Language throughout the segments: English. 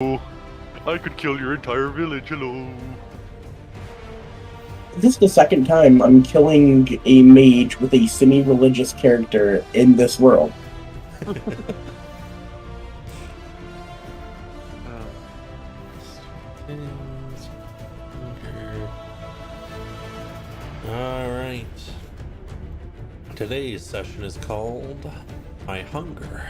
I could kill your entire village, hello. This is the second time I'm killing a mage with a semi-religious character in this world. Alright. Today's session is called My Hunger.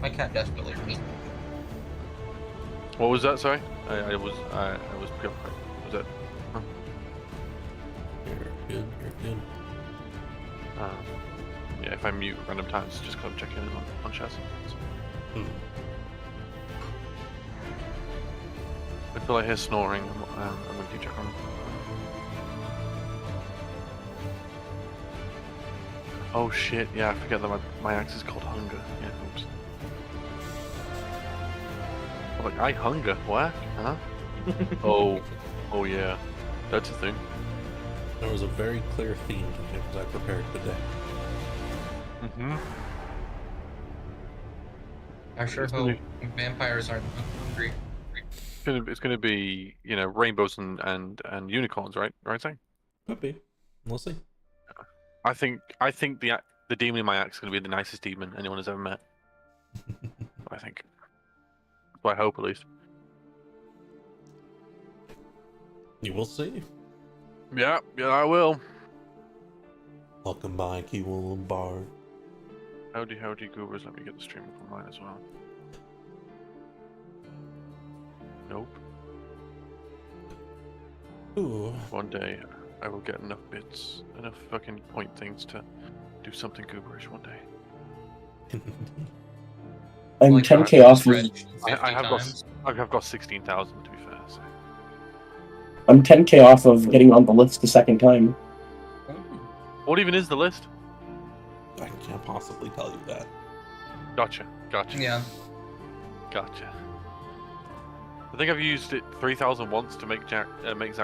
My cat desperately hurt. What was that? Sorry, I was preoccupied. Was that? Huh? You're good. Yeah, if I mute random times, just because I'm checking in on chess. Until I hear snoring, I'm gonna keep checking on. Oh shit! Yeah, I forget that my axe is called Hunger. Yeah, oops. I'm like, I hunger? What? Huh? Oh yeah, that's a thing. There was a very clear theme to things I prepared today. I sure hope vampires aren't hungry. It's gonna be, you know, rainbows and unicorns, right? Right, saying? Could be. We'll see. I think the demon in my axe is gonna be the nicest demon anyone has ever met. I think. That's what I hope, at least. You will see. Yeah, I will. Welcome by Keywell Bard. Howdy, goobers. Let me get the stream up online as well. Nope. Ooh. One day I will get enough bits, enough fucking point things to do something gooberish one day. I'm Like 10k off of. I have got 16,000 to be fair. So. I'm 10k off of getting on the list the second time. What even is the list? I can't possibly tell you that. Gotcha. Yeah. Gotcha. I think I've used it 3,000 once to make Zach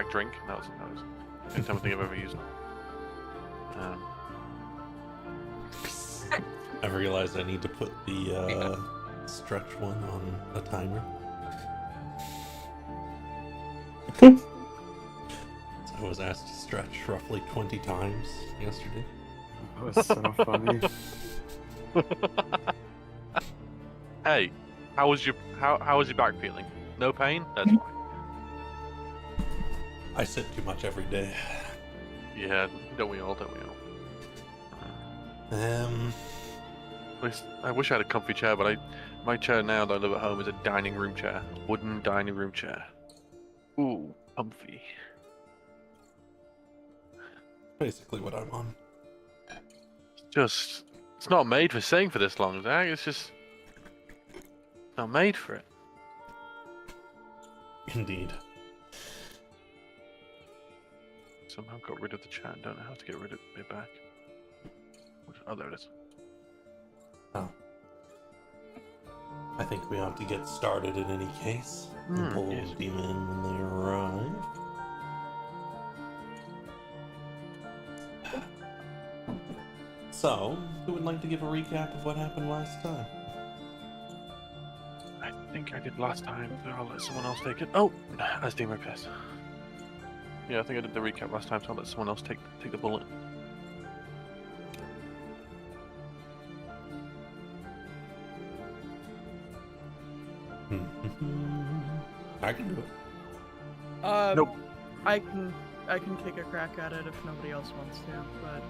drink. That was the only time I think I've ever used it. I realized I need to put the stretch one on a timer. I was asked to stretch roughly 20 times yesterday. That was so funny. Hey, how was your back feeling? No pain? That's fine. I sit too much every day. Yeah, don't we all? At least, I wish I had a comfy chair, but my chair now that I live at home is a dining room chair. Wooden dining room chair. Ooh, comfy. Basically what I'm on. It's not made for sitting for this long, Zach. It's just not made for it. Indeed. Somehow got rid of the chat. Don't know how to get rid of it back. Oh, there it is. Oh. I think we ought to get started in any case. And pull yes. the demon in when they arrive. So, who would like to give a recap of what happened last time? I think I did last time, so I'll let someone else take it. Oh, as Demon Piss. Yeah, I think I did the recap last time, so I'll let someone else take the bullet. I can do it. Nope. I can take a crack at it if nobody else wants to, but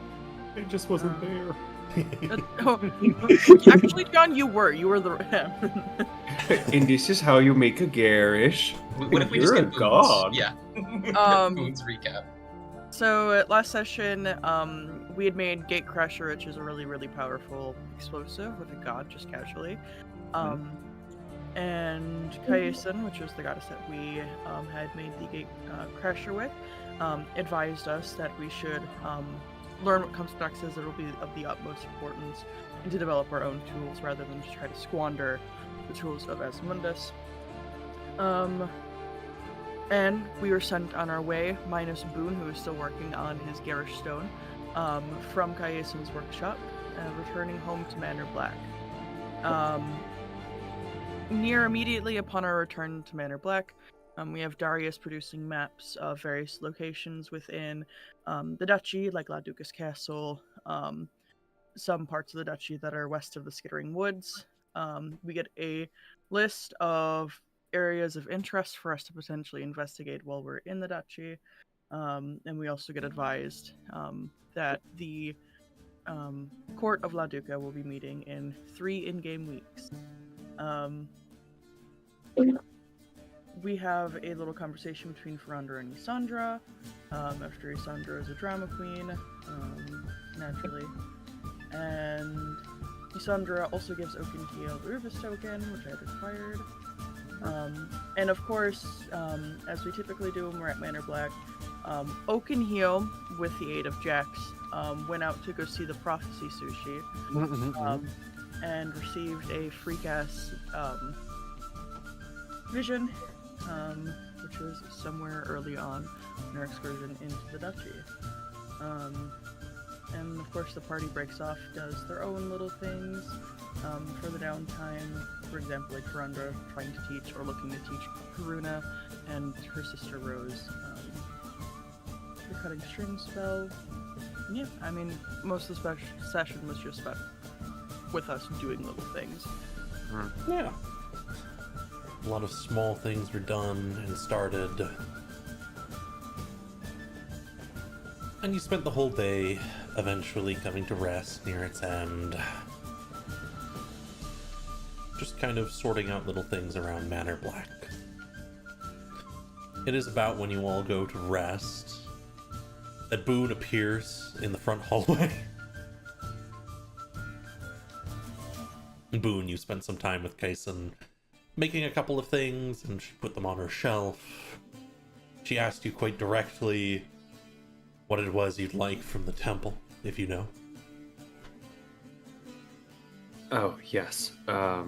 It just wasn't there. actually, John, you were the And this is how you make a garish. What if we You're just a get Boons? god. Yeah. Boons recap. So at last session, we had made Gate Crusher, which is a really, really powerful explosive with a god, just casually. And Caeson, which was the goddess that we had made the Gate Crusher with, advised us that we should learn what comes next, as it will be of the utmost importance, and to develop our own tools rather than just try to squander the tools of Asmundus. And we were sent on our way, minus Boone, who is still working on his garish stone, from Caeson's workshop, returning home to Manor Black. Near immediately upon our return to Manor Black, we have Darius producing maps of various locations within the duchy, like La Duca's Castle, some parts of the duchy that are west of the Skittering Woods. We get a list of areas of interest for us to potentially investigate while we're in the duchy, and we also get advised that the court of La Duca will be meeting in 3 in-game weeks. We have a little conversation between Ferrandra and Isandra, after Isandra is a drama queen, naturally. And Isandra also gives Oakenkiel the Rufus token, which I required. And of course, as we typically do when we're at Manor Black, Oakenhiel, with the aid of Jax, went out to go see the Prophecy Sushi, and received a freak-ass vision, which was somewhere early on in our excursion into the duchy. And of course the party breaks off, does their own little things for the downtime. For example, like Ferrandra trying to teach or looking to teach Karuna and her sister Rose the cutting string spell. Yeah, I mean, most of the session was just about with us doing little things. Yeah. A lot of small things were done and started. And you spent the whole day eventually coming to rest near its end. Just kind of sorting out little things around Manor Black. It is about when you all go to rest that Boone appears in the front hallway. Boone, you spent some time with Caeson making a couple of things, and she put them on her shelf. She asked you quite directly what it was you'd like from the temple, if you know. Oh, yes. I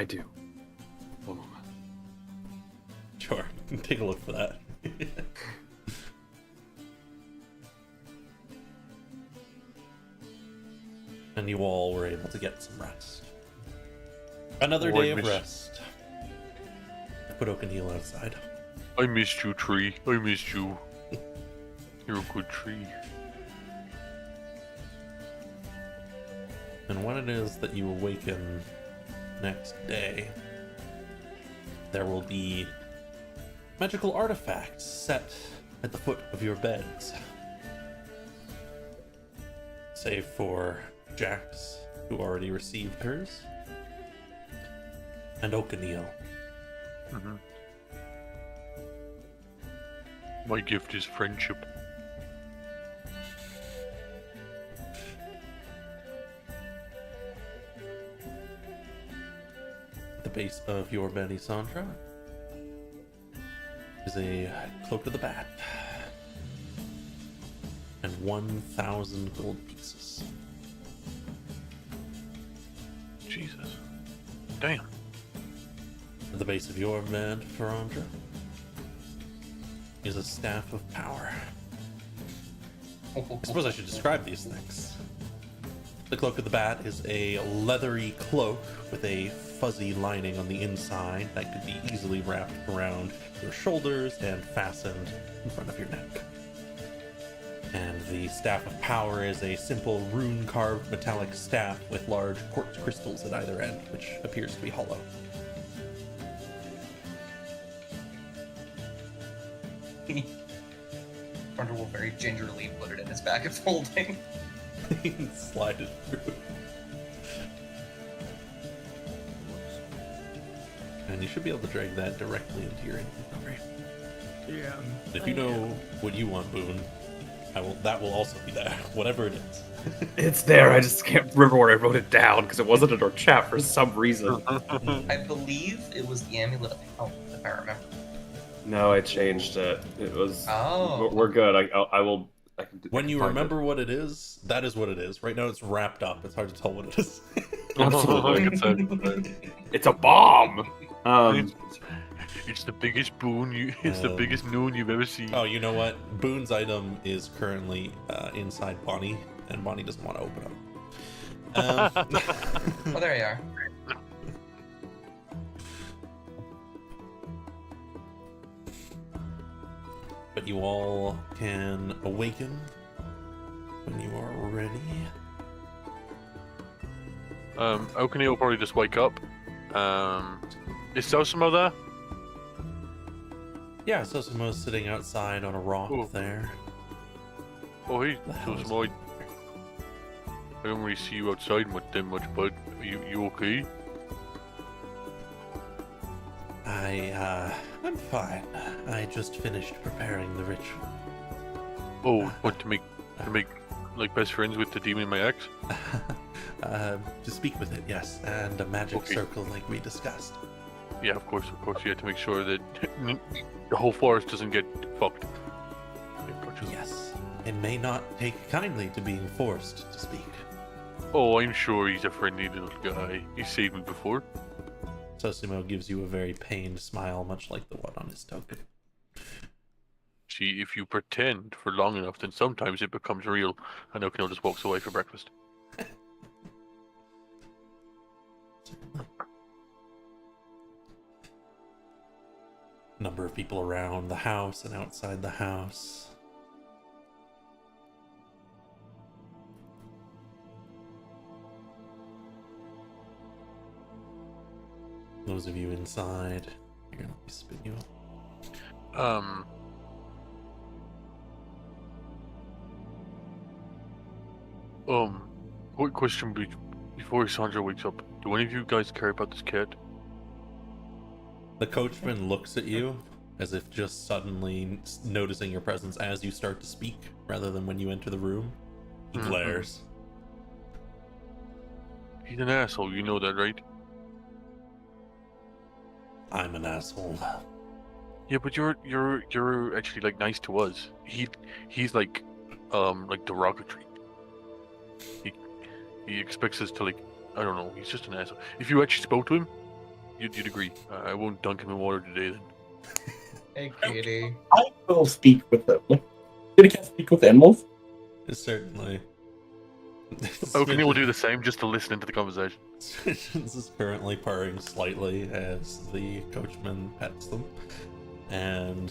do. One moment. Sure, take a look for that. And you all were able to get some rest. Another day of rest. I put Oakenhiel outside. I missed you, tree. I missed you. You're a good tree. And when it is that you awaken next day, there will be magical artifacts set at the foot of your beds. Save for Jax, who already received hers, and Oakenhiel. My gift is friendship. At the base of your bed, Isandra, is a cloak of the bat and 1,000 gold pieces. Jesus. Damn. At the base of your bed, Ferrandra, is a staff of power. I suppose I should describe these things. The cloak of the bat is a leathery cloak with a fuzzy lining on the inside that could be easily wrapped around your shoulders and fastened in front of your neck. And the staff of power is a simple rune-carved metallic staff with large quartz crystals at either end, which appears to be hollow. Thunder will very gingerly put it in his bag of holding. Slide it through. And you should be able to drag that directly into your inventory. Yeah. If you know what you want, Boone, that will also be there, whatever it is. It's there, I just can't remember where I wrote it down, because it wasn't in our chat for some reason. I believe it was the Amulet of Health, if I remember. No, I changed it. It was... Oh. We're good, I will... When you remember what it is, that is what it is. Right now it's wrapped up, it's hard to tell what it is. Absolutely. It's a bomb! It's the biggest boon it's the Um, biggest noon you've ever seen. Oh, you know what? Boone's item is currently inside Bonnie, and Bonnie doesn't want to open up. Oh, there you are. But you all can awaken when you are ready. Oakney will probably just wake up. Is Sosimo there? Yeah, Sosimo's sitting outside on a rock Ooh. there. Oh, hey, The hell is Sosimo. I don't really see you outside much, but you okay? I'm fine. I just finished preparing the ritual. Oh, what to make like best friends with the demon in my ex? To speak with it, yes, and a magic Okay. circle like we discussed. Yeah, of course. You have to make sure that the whole forest doesn't get fucked. Yeah, gotcha. Yes, it may not take kindly to being forced to speak. Oh, I'm sure he's a friendly little guy. He's saved me before. Sosimo gives you a very pained smile, much like the one on his token. See, if you pretend for long enough, then sometimes it becomes real. And Okino just walks away for breakfast. Number of people around the house and outside the house. Those of you inside, here, let me spin you up. Quick question before Sandra wakes up. Do any of you guys care about this cat? The coachman looks at you as if just suddenly noticing your presence as you start to speak, rather than when you enter the room. He Mhm. glares. He's an asshole, you know that, right? I'm an asshole. Yeah, but you're actually like nice to us. He's like derogatory. He expects us to like, I don't know. He's just an asshole. If you actually spoke to him, you'd agree. I won't dunk him in water today then. Hey, kitty. I will speak with them. Did a cat speak with animals? Certainly. Oakley will do the same just to listen into the conversation. Smidgens is currently purring slightly as the coachman pets them. And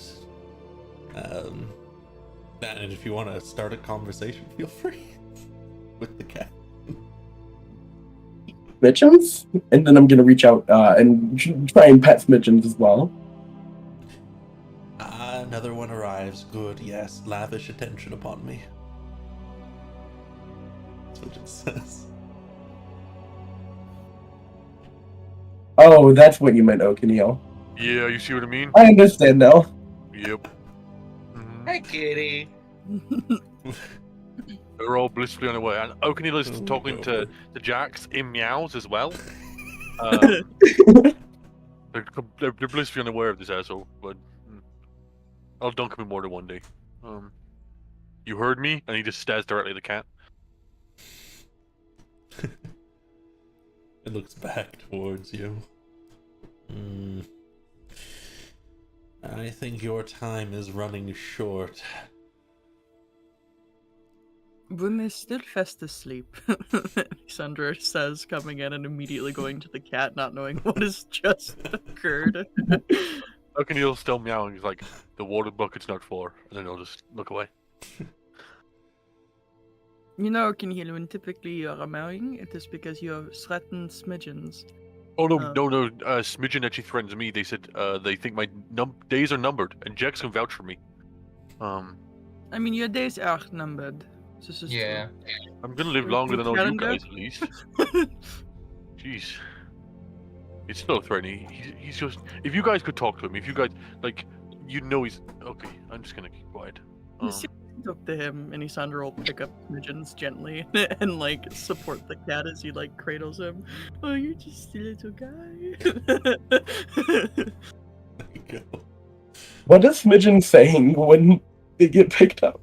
if you want to start a conversation, feel free with the cat. Smidgens? And then I'm gonna reach out and try and pet Smidgens as well. Another one arrives. Good, yes. Lavish attention upon me. That's what it says. Oh, that's what you meant, Okaneo. Yeah, you see what I mean? I understand now. Yep. Mhm. Hey, kitty. They're all blissfully on their way. And Okanil is Oh, talking no. to Jax in meows as well. They're blissfully unaware of this asshole, but I'll dunk him in water one day. You heard me? And he just stares directly at the cat. It looks back towards you. I think your time is running short. When is still fast asleep, Sandra says, coming in and immediately going to the cat, not knowing what has just occurred. Okanil's still meowing. He's like, the water bucket's not for. And then he'll just look away. You know, Kinhil, when typically you are meowing, it is because you have threatened Smidgens. Oh no, Oh. no. Smidgen actually threatens me. They said they think my days are numbered, and Jax can vouch for me. I mean, your days are numbered. This is Yeah. I'm gonna live Your longer than all you calendar? guys, at least. Jeez. It's still threatening. He's just. If you guys could talk to him, if you guys like, you know he's okay. I'm just gonna keep quiet. You see, talk to him, and Sandra will pick up Smidgens gently and like support the cat as he like cradles him. Oh, you're just a little guy. There you go. What is Smidgen saying when they get picked up?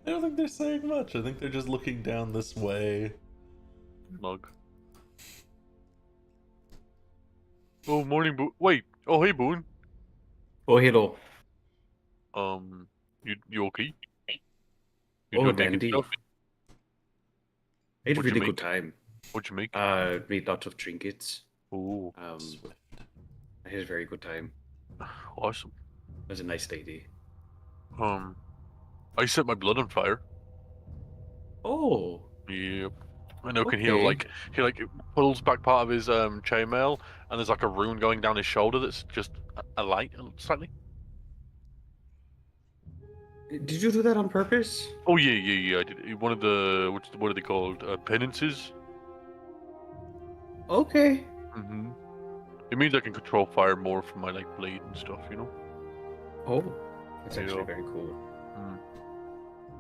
I don't think they're saying much. I think they're just looking down this way. Mug. Oh, morning, Boone. Wait. Oh, hey, Boone. Oh, hello. You okay? You Oh, doing naked dandy. stuff? I had a What'd you really good make? time. What'd you make? Made lots of trinkets. Oh, Swift. I had a very good time. awesome. It was a nice lady. I set my blood on fire. Oh, Yep. I know can heal okay. he pulls back part of his chainmail and there's like a rune going down his shoulder that's just a light slightly. Did you do that on purpose? Oh yeah, I did. One of the what are they called? Penances? Okay. Mm-hmm. It means I can control fire more from my like blade and stuff, you know? Oh, that's Yeah. actually very cool.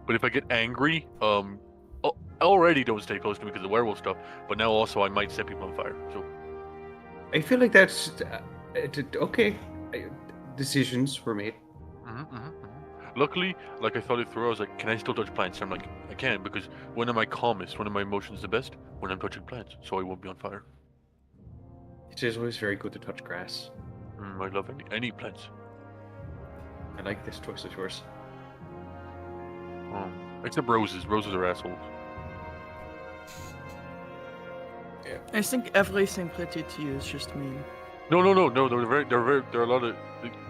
But if I get angry, I already don't stay close to me because of the werewolf stuff, but now also I might set people on fire. So I feel like that's okay. Decisions were made. Luckily, like I thought it through, I was like, can I still touch plants? And I'm like, I can because when am I calmest? When are my emotions the best? When I'm touching plants, so I won't be on fire. It is always very good to touch grass. I love any plants. I like this choice of yours. Except roses. Roses are assholes. I think everything pretty to you is just mean. No. They're a lot of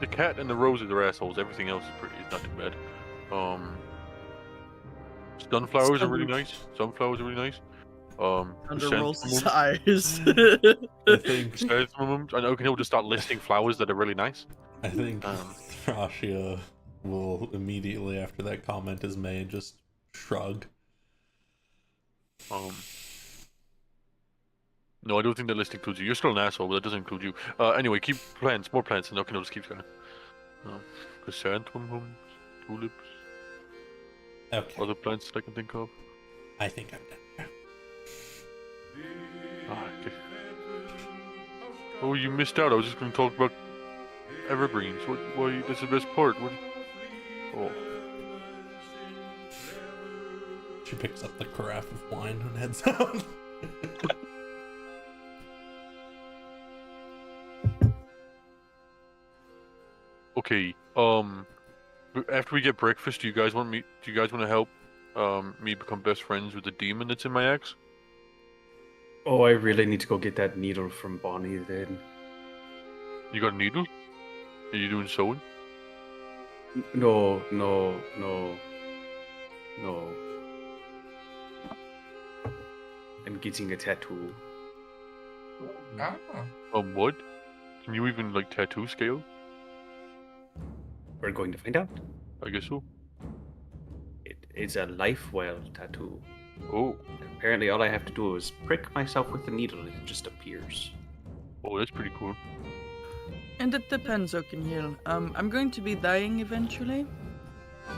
the cat and the roses are assholes. Everything else is not too bad. Sunflowers are really nice. Sunflowers are really nice. Under rolls his chrysanthemums- eyes. I think chrysanthemums. I know can just start listing flowers that are really nice. I think Thrashia will immediately after that comment is made just shrug. No, I don't think that list includes you. You're still an asshole, but that doesn't include you. Anyway, keep plants, more plants, and Okino just keeps going. Chrysanthemums, tulips, Okay. other plants that I can think of. I think I'm done. Okay. Oh, you missed out. I was just going to talk about evergreens. Why? That's the best part. Oh. She picks up the carafe of wine and heads out. Okay. After we get breakfast, do you guys want to help me become best friends with the demon that's in my axe? Oh, I really need to go get that needle from Bonnie then. You got a needle? Are you doing sewing? No. I'm getting a tattoo. Ah. What? Can you even like tattoo scale? We're going to find out. I guess so. It's a life well tattoo. Oh. Apparently, all I have to do is prick myself with the needle and it just appears. Oh, that's pretty cool. And it depends, Oakenhill. I'm going to be dying eventually.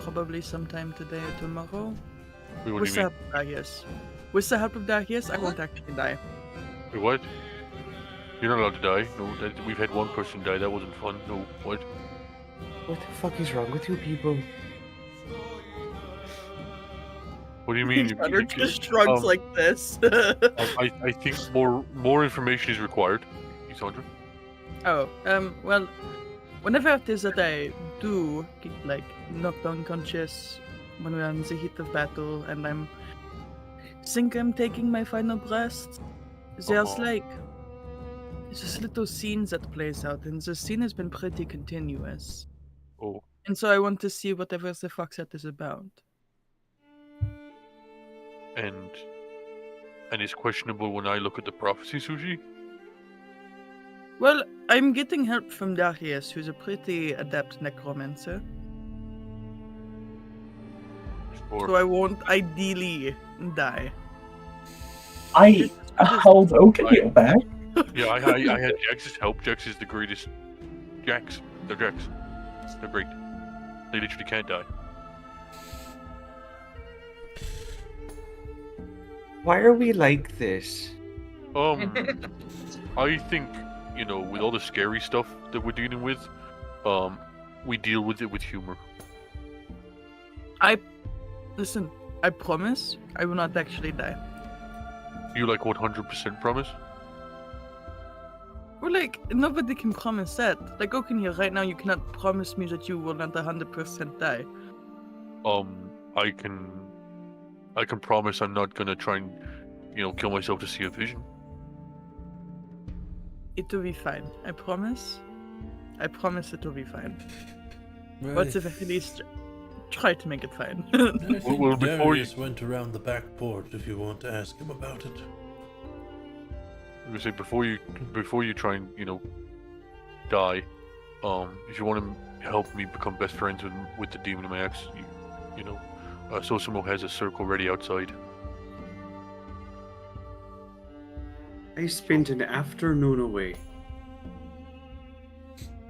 Probably sometime today or tomorrow. Wait, what With do the you help of Darius. With the help of Darius, I won't actually die. mean? Wait, what? You're not allowed to die. No, we've had one person die. That wasn't fun. No, what? What the fuck is wrong with you people? What do you mean? Thunder just shrugs like this. I think more information is required. Cassandra? Oh, well, whenever it is that I do get, like, knocked unconscious when we're in the heat of battle and think I'm taking my final breath, there's this little scene that plays out, and the scene has been pretty continuous. Oh. And so I want to see whatever the fuck that is about. And it's questionable when I look at the prophecy, Sushi? Well, I'm getting help from Darius, who's a pretty adept necromancer. So I won't ideally die. I held Oakenhill back. Yeah, I had Jax's help. Jax is the greatest. Jax. They're Jax. They're great. They literally can't die. Why are we like this? I think, with all the scary stuff that we're dealing with, we deal with it with humor. Listen, I promise I will not actually die. You 100% promise? Well, like, nobody can promise that. Like, Oaken here, right now, you cannot promise me that you will not 100% die. I can promise I'm not gonna try and, kill myself to see a vision. It will be fine. I promise. I promise it will be fine. Right. But at the very least, try to make it fine. I think Well, before Darius went around the back porch if you want to ask him about it. I'm gonna say before you try and die, if you want to help me become best friends with the demon in my axe, Sosimo has a circle ready outside. I spent an afternoon away.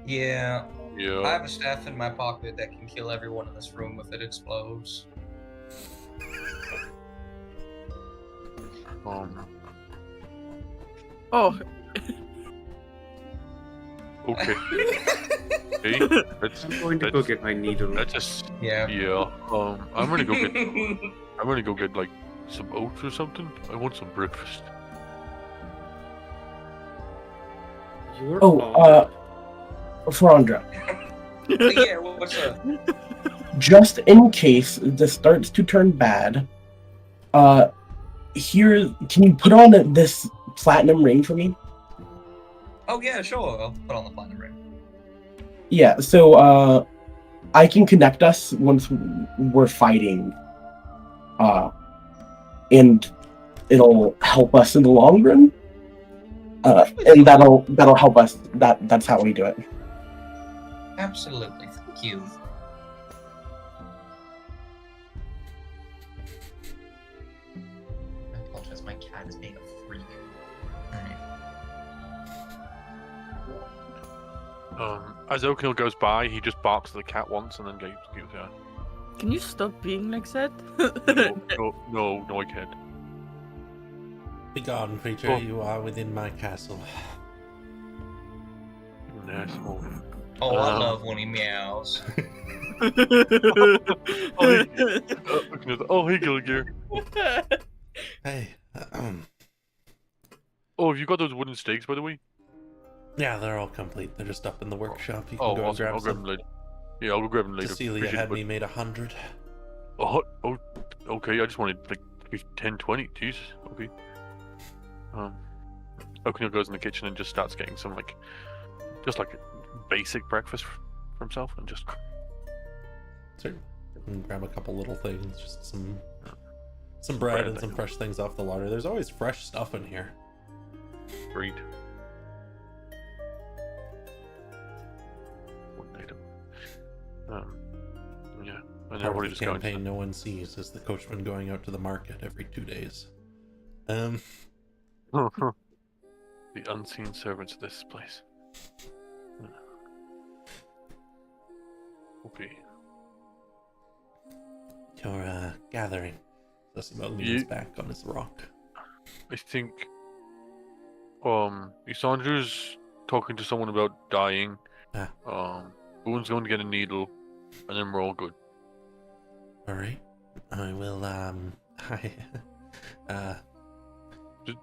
Yeah, I Yeah. have a staff in my pocket that can kill everyone in this room if it explodes. Oh, Okay. Hey, I'm going to go get my needle. that's just Yeah. yeah. I'm gonna go get like some oats or something. I want some breakfast. You're Oh, Frondra, Yeah, what's up? just in case this starts to turn bad, here, can you put on this platinum ring for me? Oh yeah, sure. I'll put on the platinum ring. Yeah, so, I can connect us once we're fighting, and it'll help us in the long run. And that'll help us. That's how we do it. Absolutely. Thank you. I apologize. My cat is being a freak. Alright. As Oakhill goes by, he just barks at the cat once and then keeps going. can you stop being like that? No, I can't. Begone, creature, you are within my castle. You're an asshole. Oh, I love when he meows. Hey, Gilligear. Hey, Oh, have you got those wooden stakes, by the way? yeah, they're all complete. They're just up in the workshop. You can Oh, go and awesome. grab I'll grab some. them later. Yeah, I'll go grab them later. Cecilia Appreciate had it, me made 100. Oh, okay. I just wanted like 10, 20. Jesus. Okay. Oakhill goes in the kitchen and just starts getting some just like basic breakfast for himself and just. Certainly. And grab a couple little things, just some bread and some fresh things off the larder. There's always fresh stuff in here. Great. One item. Yeah. And Part then of what the just going. campaign no one sees is the coachman going out to the market every 2 days. The unseen servants of this place. Okay. Your gathering. Zosimo leans back on his rock. I think Isandra's talking to someone about dying. Boone's going to get a needle, and then we're all good. Alright. I will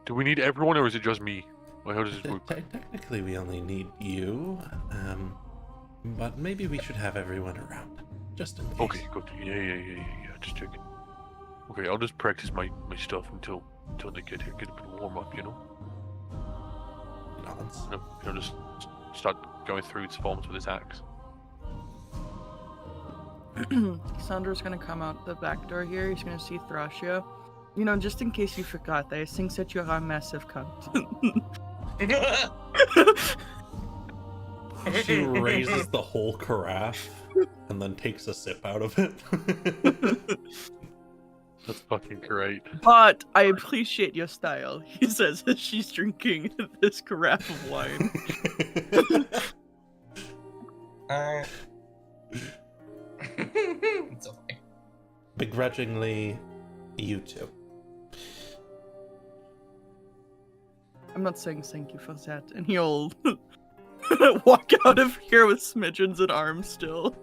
Do we need everyone, or is it just me? Like, how does this work? Technically we only need you. But maybe we should have everyone around. Just in case. Okay, good. Yeah. Just checking. Okay, I'll just practice my stuff until they get here. Get a bit of warm up, Nods. Just start going through its forms with his axe. Sandra's gonna come out the back door here. He's gonna see Thrashio. Just in case you forgot, I think that you're a massive cunt. She raises the whole carafe and then takes a sip out of it. That's fucking great. But I appreciate your style, he says as she's drinking this carafe of wine. It's okay. Begrudgingly, you two. I'm not saying thank you for that, and he'll walk out of here with smidgens and arms still.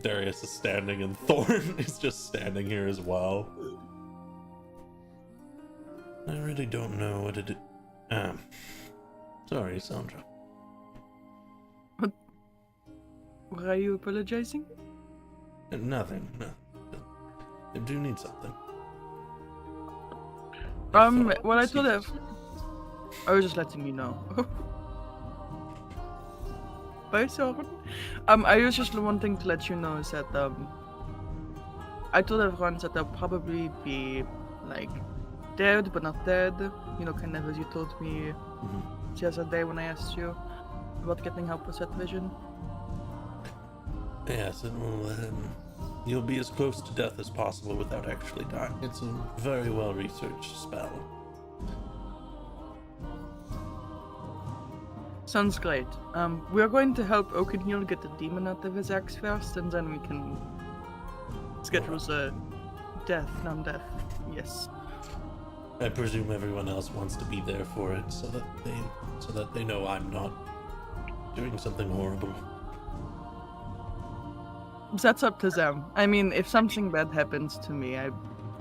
Darius is standing and Thorn is just standing here as well. I really don't know what it. Sorry, Sandra. Why are you apologizing? Nothing. No. I do need something. Well, I told her. I was just letting you know. Bye, Soren. I was just wanting to let you know is that I told everyone that they'll probably be like dead but not dead. You know, kind of as you told me the other day when I asked you about getting help with that vision. Yes, it will. You'll be as close to death as possible without actually dying. It's a very well researched spell. Sounds great. We're going to help Oakenhill get the demon out of his axe first, and then we can schedule the death, non-death. Yes. I presume everyone else wants to be there for it, so that they know I'm not doing something horrible. That's up to them. I mean, if something bad happens to me, I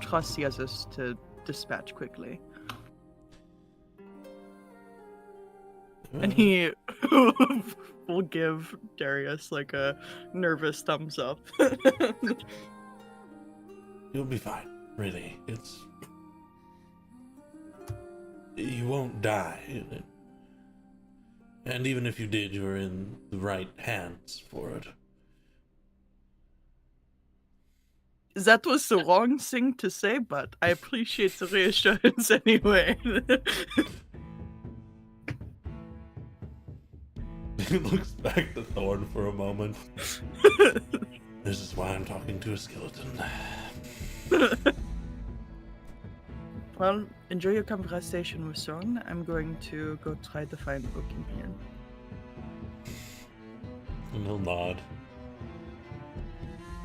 trust the others to dispatch quickly. And he will give Darius like a nervous thumbs up. You'll be fine, really. You won't die. And even if you did, you're in the right hands for it. That was the wrong thing to say, but I appreciate the reassurance anyway. He looks back to Thorn for a moment. This is why I'm talking to a skeleton. Well, enjoy your conversation with Son. I'm going to go try to find Oakenhill. And he'll nod.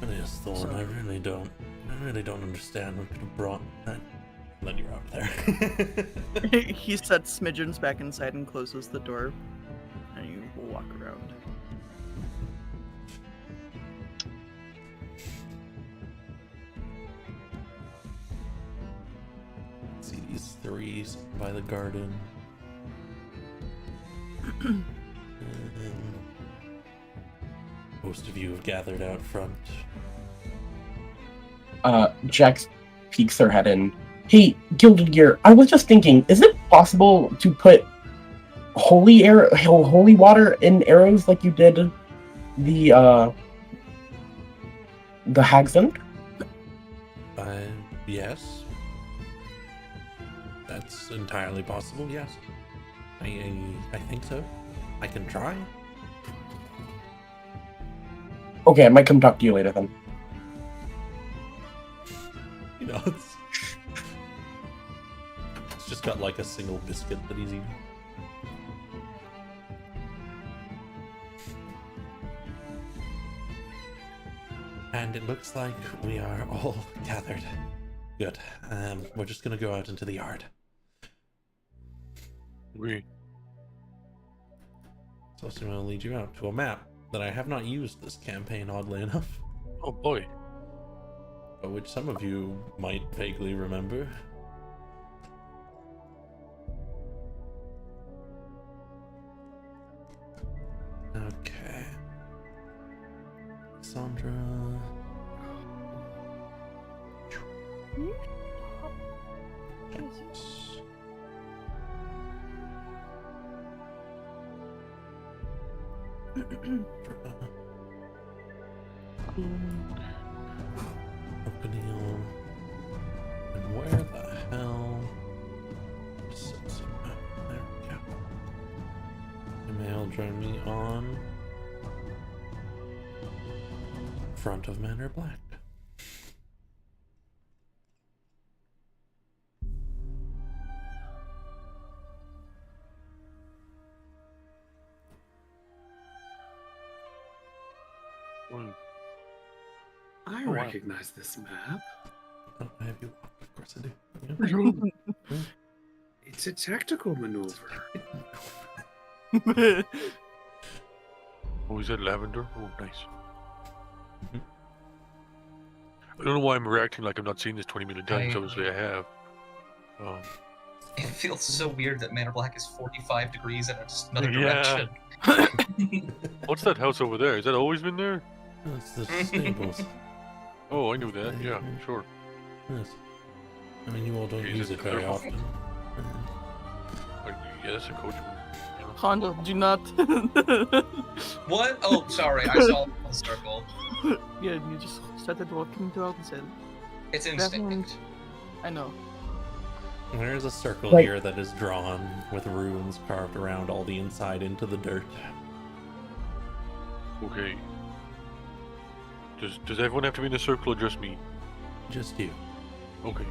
And yes, Thorn, So- I really don't understand what could have brought that. And then you're out there. He sets Smidgens back inside and closes the door. And you will walk around. See these three by the garden. And most of you have gathered out front. Jax peeks her head in. Hey, Gilded Gear, I was just thinking, is it possible to put holy water in arrows like you did the Hag's End? Yes. That's entirely possible, yes. I think so. I can try. Okay, I might come talk to you later then. You know, it's just got like a single biscuit that he's eating. And it looks like we are all gathered. Good. We're just gonna go out into the yard. So I'm gonna lead you out to a map that I have not used this campaign, oddly enough, Oh boy. but which some of you might vaguely remember. Okay. Sandra. Opening. And where the hell? There we go. You may all join me on front of Manor Black. I wow. recognize this map. Oh, I have you locked. Of course I do. Yeah. It's a tactical maneuver. Oh, is that lavender? Oh, nice. Mhm. I don't know why I'm reacting like I've not seen this 20 million times. I- Obviously, I have. It feels so weird that Manor Black is 45 degrees in another Yeah. direction. What's that house over there? Has that always been there? That's the stables. Oh, I knew that. Yeah, sure. Yes. I mean, you all don't Okay, use is it it very purple? often. Yeah, that's a coachman. You know? Hondo, do not. What? Oh, sorry, I saw the circle. Yeah, you just started walking throughout and said, It's Definitely. instinct. I know. There is a circle Like- here that is drawn with runes carved around all the inside into the dirt. Okay. Does everyone have to be in a circle or just me? Just you. Okay.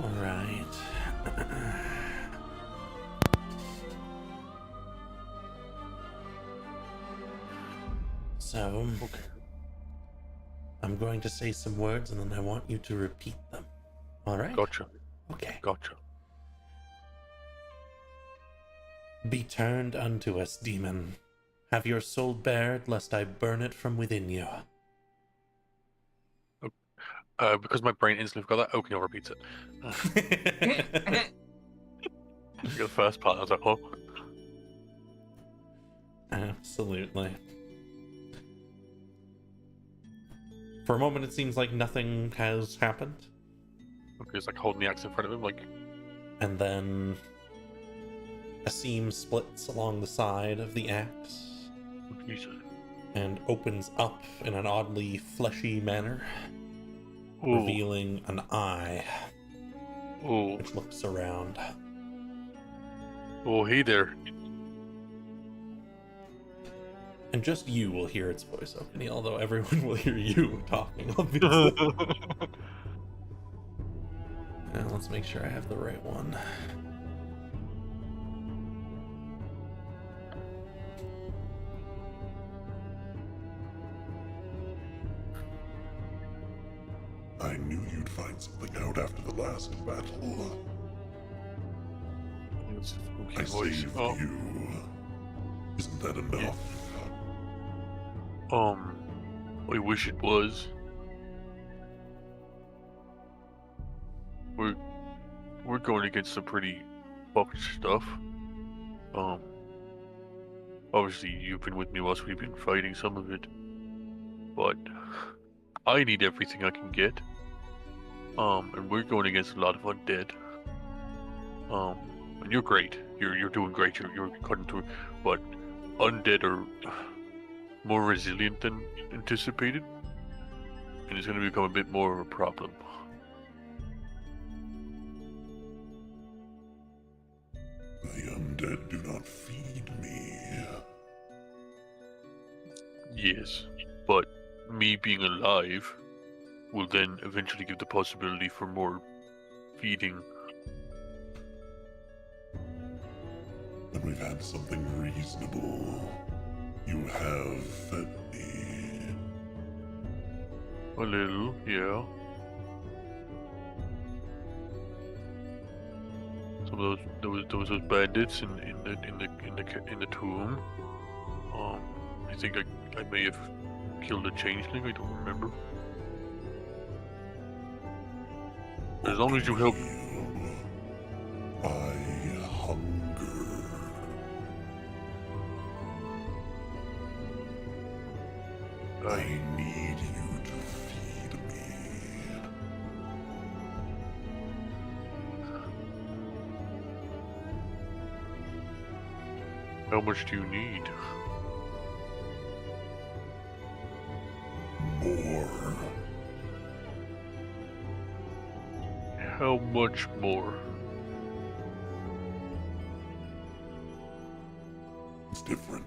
All right. So, Okay. I'm going to say some words and then I want you to repeat them. All right? Gotcha. Okay. Gotcha. Be turned unto us, demon. Have your soul bared, lest I burn it from within you. Because my brain instantly forgot that. Okay, I'll repeat it. I got the first part. I was like, oh. Absolutely. For a moment, it seems like nothing has happened. Okay, it's like holding the axe in front of him, like. And then a seam splits along the side of the axe Jesus. and opens up in an oddly fleshy manner, Oh. revealing an eye Oh. which looks around. Oh, hey there. And just you will hear its voice opening, although everyone will hear you talking, obviously. Now, let's make sure I have the right one. I knew you'd find something out after the last battle. It's a spooky I voice. saved Oh. you. Isn't that enough? I wish it was. We're going against some pretty fucked stuff. Obviously you've been with me whilst we've been fighting some of it, but I need everything I can get. And we're going against a lot of undead. And you're great. You're doing great. You're cutting through, but undead are more resilient than anticipated, and it's going to become a bit more of a problem. The undead do not feed me. Yes, but me being alive will then eventually give the possibility for more feeding. When we've had something reasonable, you have fed me. A little, yeah. Some of those bandits in the tomb. I think I may have killed a changeling. I don't remember. As long as you help. I hunger. I need you to feed me. How much do you need? More. How much more? It's different.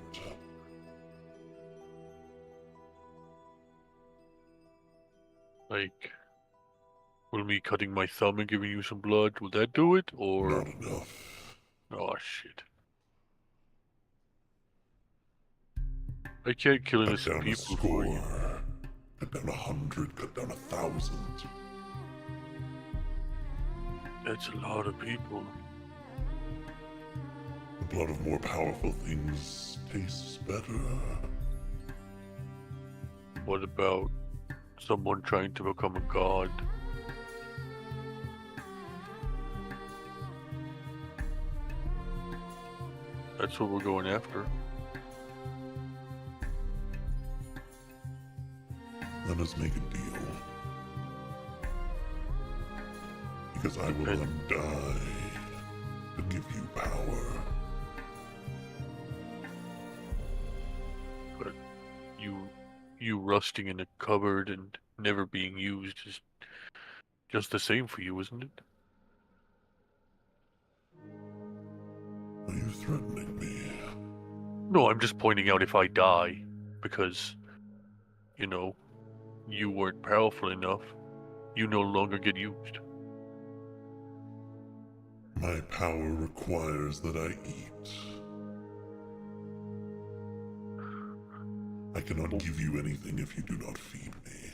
Like, will me cutting my thumb and giving you some blood, will that do it? Or Not enough. oh shit. I can't kill Cut innocent down a people for you. score. Cut down 100. Cut down 1,000. That's a lot of people. The blood of more powerful things tastes better. What about someone trying to become a god. That's what we're going after. Let us make a deal. Because I will undie to give you power. But you rusting in a cupboard and never being used is just the same for you, isn't it? Are you threatening me? No, I'm just pointing out if I die, because, you know, you weren't powerful enough, you no longer get used. My power requires that I eat. I cannot give you anything if you do not feed me.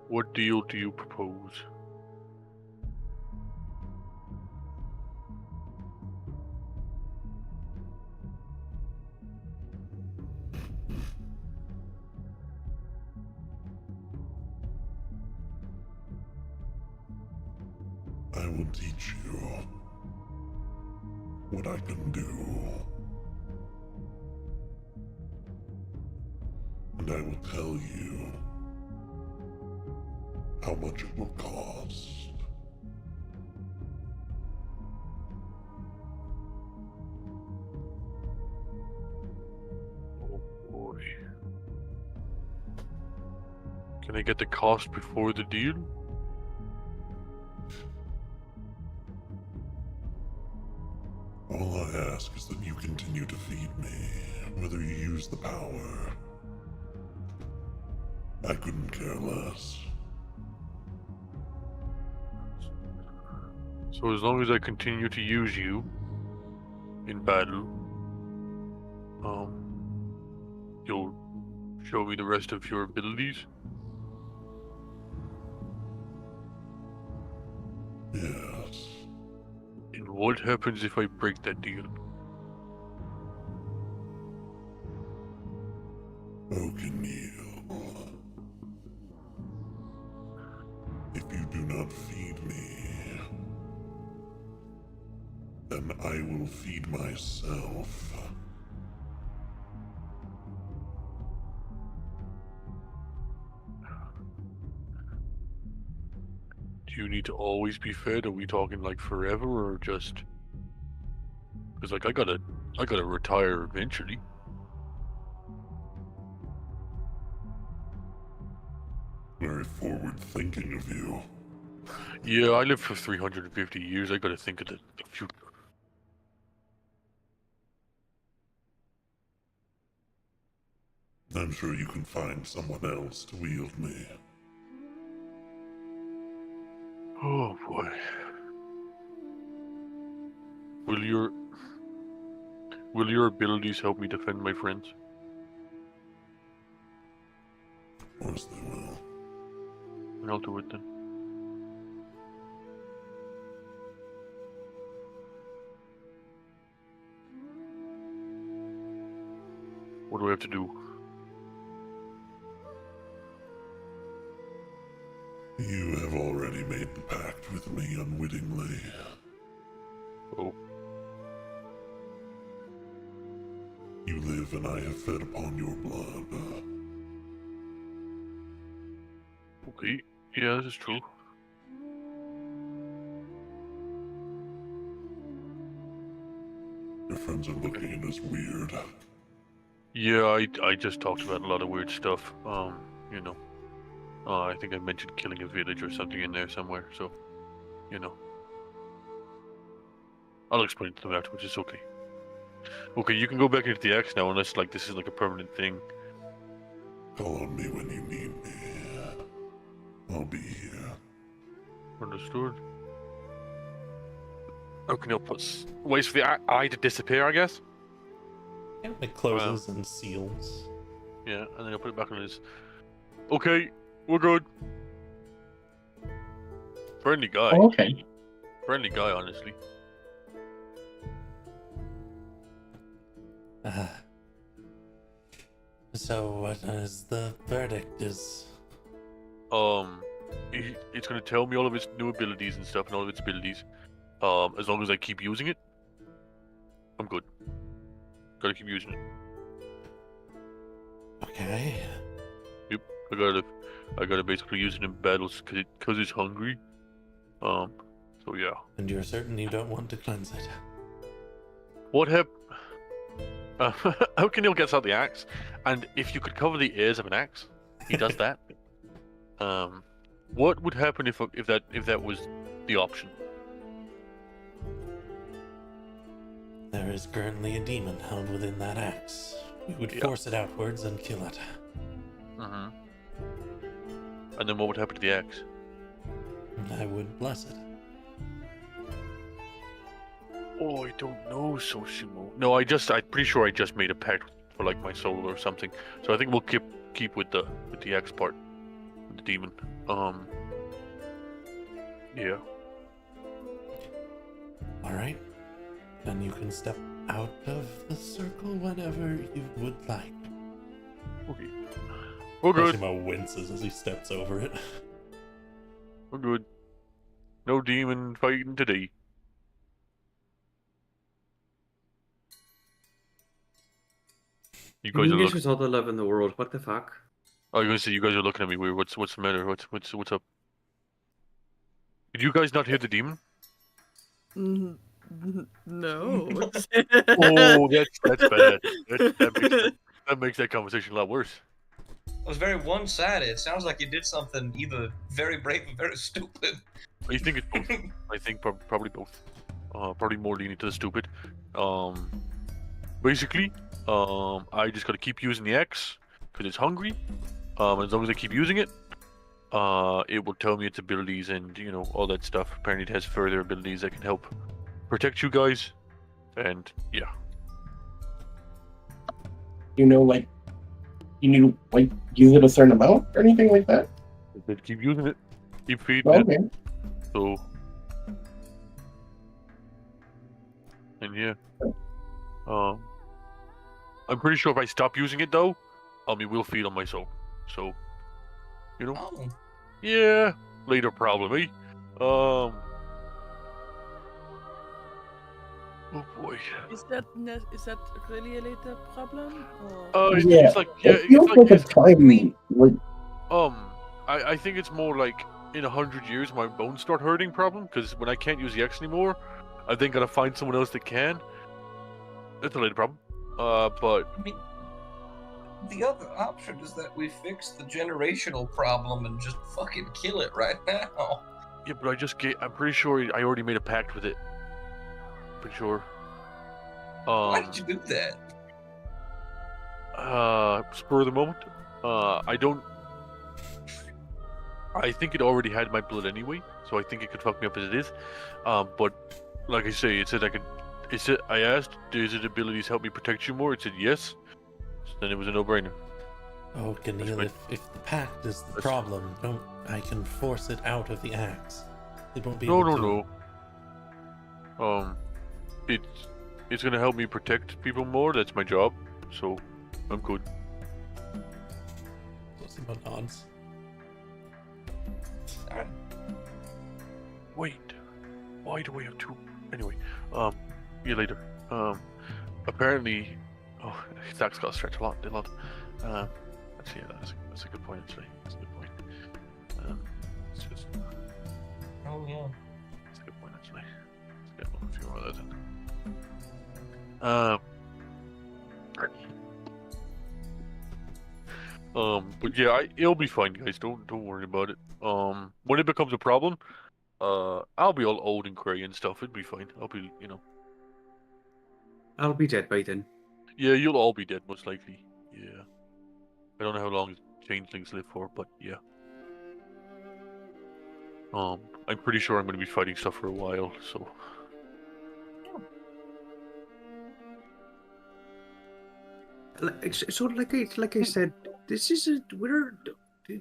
What deal do you propose? I will teach you what I can do. And I will tell you how much it will cost. Oh boy. Can I get the cost before the deal? All I ask is that you continue to feed me, whether you use the power. I couldn't care less. So as long as I continue to use you in battle, you'll show me the rest of your abilities? Yes. And what happens if I break that deal? Okenil. If you do not feed me, then I will feed myself. Do you need to always be fed? Are we talking like forever or just... Because like I gotta retire eventually. Very forward thinking of you. Yeah, I lived for 350 years. I gotta think of the future. I'm sure you can find someone else to wield me. Oh boy. Will your abilities help me defend my friends? Of course they will. And I'll do it then. What do I have to do? You have already made the pact with me unwittingly. Oh. You live and I have fed upon your blood. Okay. Yeah, this is true. Your friends are looking at us weird. Yeah, I just talked about a lot of weird stuff. You know. I think I mentioned killing a village or something in there somewhere, so, you know. I'll explain to them afterwards, it's okay. Okay, you can go back into the X now, unless, like, this is, like, a permanent thing. Call on me when you need me. I'll be here. Understood. Okay, now ways for the eye to disappear, I guess? Yeah, it closes and seals. Yeah, and then I'll put it back on his... Okay, we're good. Friendly guy. Oh, okay. Friendly guy, honestly. So what is the verdict? It's gonna tell me all of its new abilities and stuff, and all of its abilities. As long as I keep using it, I'm good. Gotta keep using it. Okay. Yep. I gotta basically use it in battles because it's hungry. So yeah. And you're certain you don't want to cleanse it? What O'Kenneal gets out the axe, and if you could cover the ears of an axe, he does that. What would happen if that was the option? There is currently a demon held within that axe. We would force it outwards and kill it. Mm-hmm. And then what would happen to the axe? I would bless it. Oh, I don't know, Soshimo. No, I'm pretty sure I just made a pact for like my soul or something. So I think we'll keep with the axe part, with the demon. Yeah. All right. Then you can step out of the circle whenever you would like. Okay. We're good. Cosimo winces as he steps over it. We're good. No demon fighting today. You guys are English looking. is all the love in the world. What the fuck? Oh, you're gonna say you guys are looking at me weird. What's the matter? What's up? Did you guys not hear the demon? No. Oh, that's bad. That makes that conversation a lot worse. It was very one-sided. It sounds like you did something either very brave or very stupid. I think it's both. I think probably both. Probably more leaning to the stupid. Basically, I just gotta keep using the X because it's hungry. As long as I keep using it, it will tell me its abilities and all that stuff. Apparently, it has further abilities that can help protect you guys. And yeah. Like, you need to like use it a certain amount or anything like that. Just keep using it. Keep feeding Okay. it. So. And yeah. I'm pretty sure if I stop using it though, it will feed on my soul. So, Oh. yeah, later problem, eh? Oh boy. Is that really a later problem? It's like it feels like a time. Like, I think it's more like in 100 years my bones start hurting problem because when I can't use the X anymore, I then gotta find someone else that can. That's a later problem. But I mean, the other option is that we fix the generational problem and just fucking kill it right now. yeah, but I'm pretty sure I already made a pact with it. Pretty sure. Why did you do that? Spur of the moment. I think it already had my blood anyway, so I think it could fuck me up as it is. But like I say, it said I could. It said I asked, "Does its abilities help me protect you more?" It said yes. So then it was a no-brainer. Oh, Keneal, if the pact is the problem, I can force it out of the axe. It won't be able to... No. It's gonna help me protect people more. That's my job, so I'm good. Cosimo nods. Wait, why do we have two? Anyway, see you later. Apparently, Zach's got to stretch a lot. Actually, yeah, that's a good point. Actually, that's a good point. It's just. Oh yeah. That's a good point. Actually, let's get a few more of those in. But yeah, it'll be fine, guys. Don't worry about it. When it becomes a problem, I'll be all old and gray and stuff. It'll be fine. I'll be, I'll be dead by then. Yeah, you'll all be dead most likely. Yeah. I don't know how long changelings live for, but yeah. I'm pretty sure I'm going to be fighting stuff for a while, so. So like I said, this is we're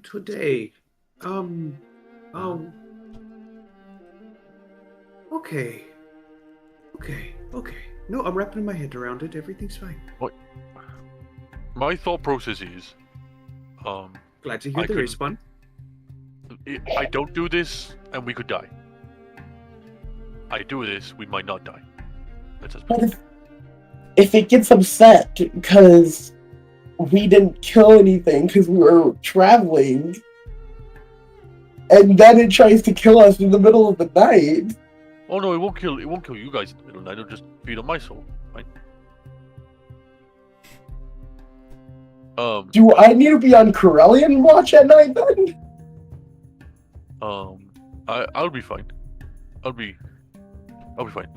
today. Okay. No, I'm wrapping my head around it. Everything's fine. What? my thought process is, Glad to hear I the could- respawn. I don't do this, and we could die. I do this, we might not die. That's just But if it gets upset because we didn't kill anything because we were traveling, and then it tries to kill us in the middle of the night. Oh no, it won't kill you guys in the middle of the night. It'll just feed on my soul, right? Do I need to be on Corellian watch at night then? I'll be fine. I'll be fine.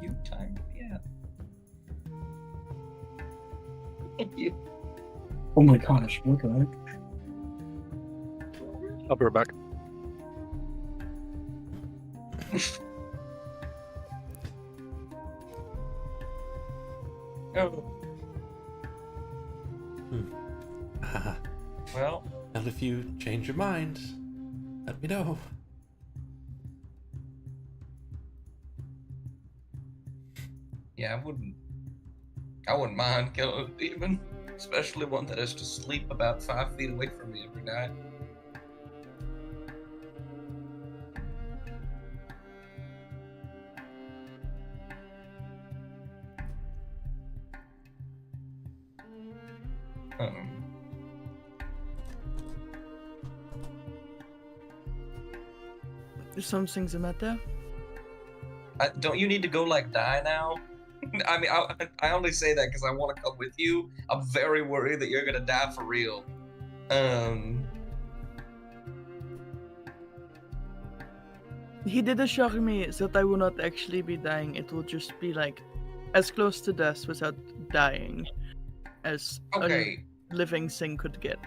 You time, yeah. You- Oh my gosh, look at that. I'll be right back. Oh, well, And if you change your mind, let me know. yeah, I wouldn't mind killing a demon, especially one that has to sleep about 5 feet away from me every night. Some things the matter. Don't you need to go like die now? I mean, I only say that because I want to come with you. I'm very worried that you're gonna die for real. He did assure me that I will not actually be dying. It will just be like as close to death without dying as Okay, a living thing could get.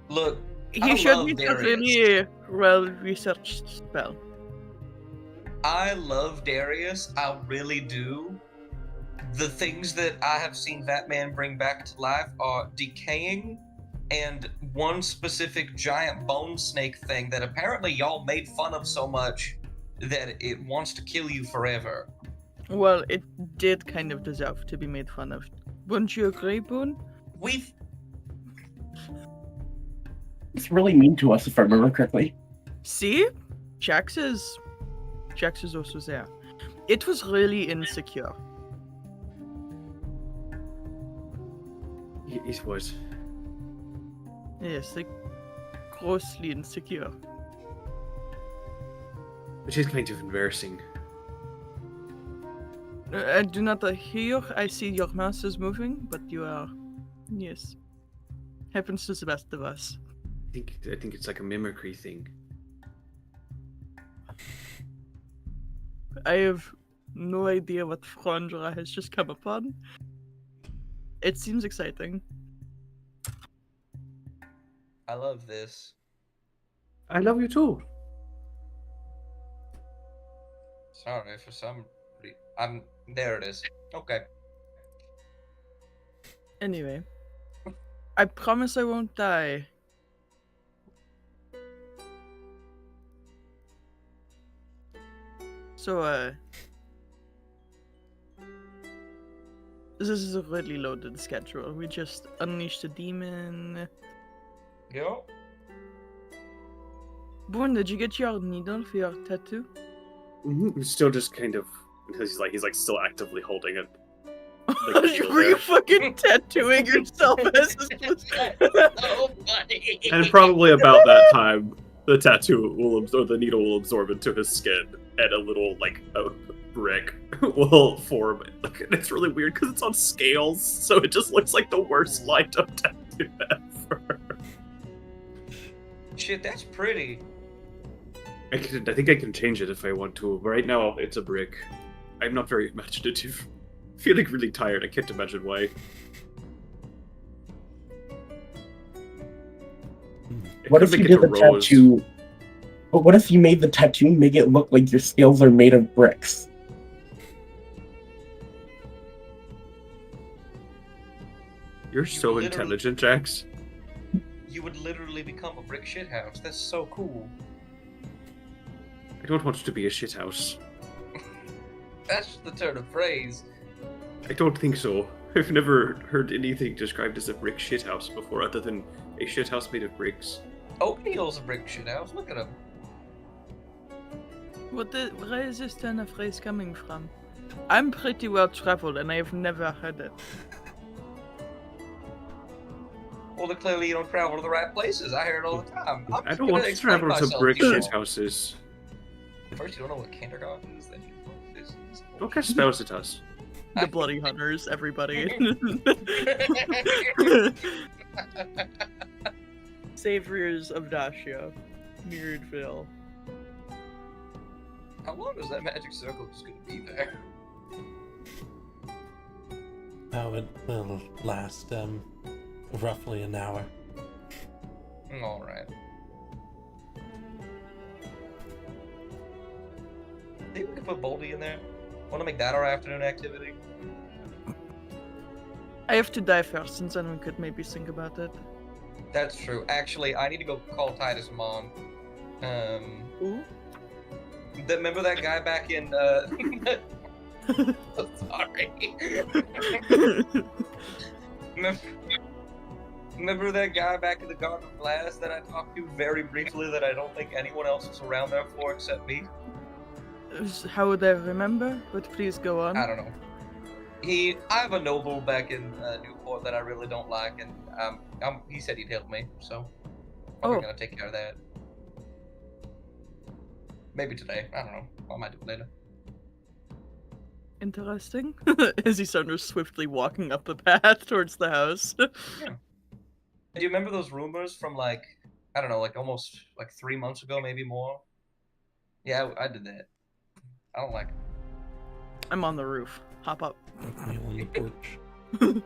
look, He I showed love me a Darius. really well-researched spell. I love Darius. I really do. The things that I have seen that man bring back to life are decaying and one specific giant bone snake thing that apparently y'all made fun of so much that it wants to kill you forever. Well, it did kind of deserve to be made fun of. Wouldn't you agree, Boone? We've It's really mean to us, if I remember correctly. See? Jax is also there. It was really insecure. It was. Yes, like grossly insecure. Which is kind of embarrassing. I do not hear. I see your mouse is moving, but you are. Yes. Happens to the best of us. I think it's like a mimicry thing. I have no idea what Frondra has just come upon. It seems exciting. I love this. I love you too. Sorry for some there it is. Okay. Anyway. I promise I won't die. So, this is a really loaded schedule. We just unleashed a demon. Yo. Boone, did you get your needle for your tattoo? He's still just kind of because he's like still actively holding it. Were you fucking tattooing yourself as this? So funny. And probably about that time, the tattoo will absorb, the needle will absorb into his skin, and a little like a brick will form. Like, and it's really weird because it's on scales, so it just looks like the worst lined up tattoo ever. Shit, that's pretty. I think I can change it if I want to. But right now, it's a brick. I'm not very imaginative. Feeling really tired. I can't imagine why. What if you did the tattoo? But what if you made the tattoo make it look like your scales are made of bricks? You're so literally- intelligent, Jax. You would literally become a brick shithouse. That's so cool. I don't want it to be a shithouse. That's the turn of phrase. I don't think so. I've never heard anything described as a brick shithouse before, other than a shithouse made of bricks. Oatmeal's a brick shithouse. Look at him. Where is this turn of phrase coming from? I'm pretty well traveled and I've never heard it. Well, then clearly you don't travel to the right places. I hear it all the time. I'm I just don't gonna want to explain travel to myself brick you all. shithouses. First, you don't know what kindergarten is, then you know this is. Don't cast spells at us. The bloody hunters, everybody. Saviors of Dacia, Mirroredville. How long is that magic circle just gonna be there? Oh, it will last roughly an hour. Alright. Think we could put Boldy in there? Wanna make that our afternoon activity? I have to die first, and then we could maybe think about it. That's true. Actually, I need to go call Titus Mon. Ooh? Remember that guy back in, Sorry. Remember that guy back in the Garden of Glass that I talked to very briefly that I don't think anyone else was around there for except me? How would I remember? But please go on. I don't know. I have a noble back in Newport that I really don't like, and he said he'd help me, so I'm gonna take care of that. Maybe today. I don't know. I might do it later. Interesting. As he starts swiftly walking up the path towards the house. Yeah. Do you remember those rumors from I don't know, almost 3 months ago, maybe more? Yeah, I did that. I don't like it. I'm on the roof. Hop up. Oatmeal on the porch.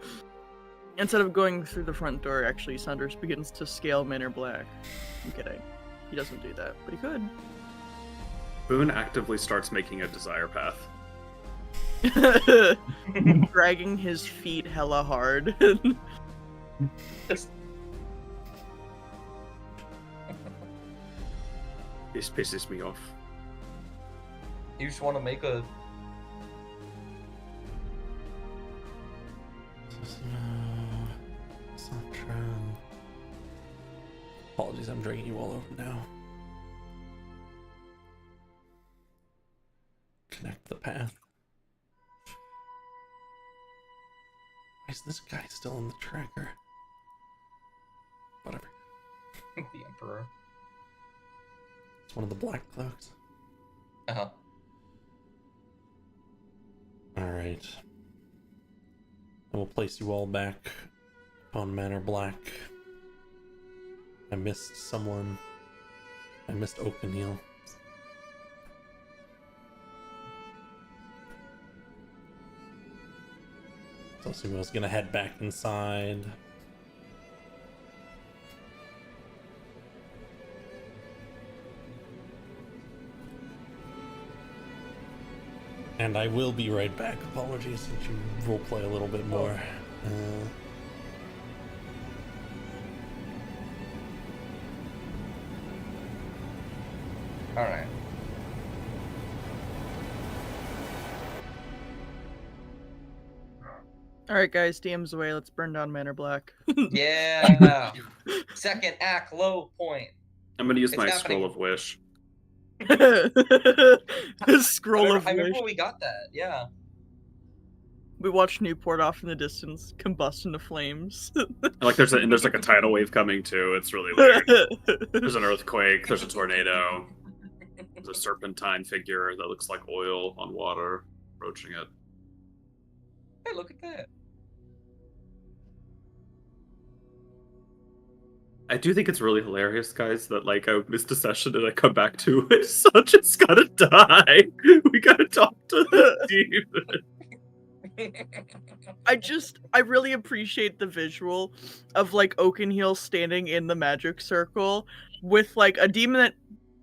Instead of going through the front door, actually, Saunders begins to scale Manor Black. I'm kidding. He doesn't do that, but he could. Boone actively starts making a desire path. Dragging his feet hella hard. This pisses me off. You just want to make a... Apologies, I'm dragging you all over now. Connect the path. Why is this guy still in the tracker? Whatever. the Emperor. It's one of the black cloaks. Uh-huh. Alright. I will place you all back on Manor Black. I missed someone. I missed Oakenhill. So I was gonna head back inside. And I will be right back. Apologies since you roleplay a little bit more. Alright. Alright, guys, DM's away. Let's burn down Manor Black. Yeah. Second act low point. I'm gonna use It's my happening. Scroll of Wish. Scroll of I remember Wish. when we got that. Yeah. We watched Newport off in the distance combust into flames. Like there's like a tidal wave coming too. It's really weird. There's an earthquake. There's a tornado. There's a serpentine figure that looks like oil on water approaching it. Hey, look at that. I do think it's really hilarious, guys, that I missed a session and I come back to it. Sergeant's gotta die. We gotta talk to the demon. I really appreciate the visual of Oakenhill standing in the magic circle with a demon that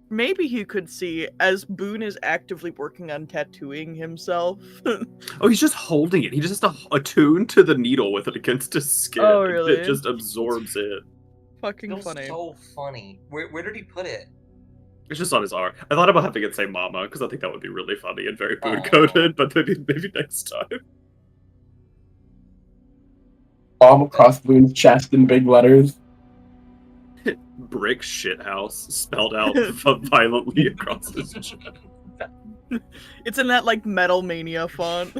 maybe he could see as Boone is actively working on tattooing himself. Oh, he's just holding it. He just has to attune to the needle with it against his skin. Oh, and really? It just absorbs it. Fucking Feels funny. so funny. Where did he put it? It's just on his arm. I thought about having it say "Mama" because I think that would be really funny and very Boone coded. But maybe next time. Bomb across Boone's chest in big letters. Brick shithouse spelled out violently across his chest. It's in that like Metal Mania font.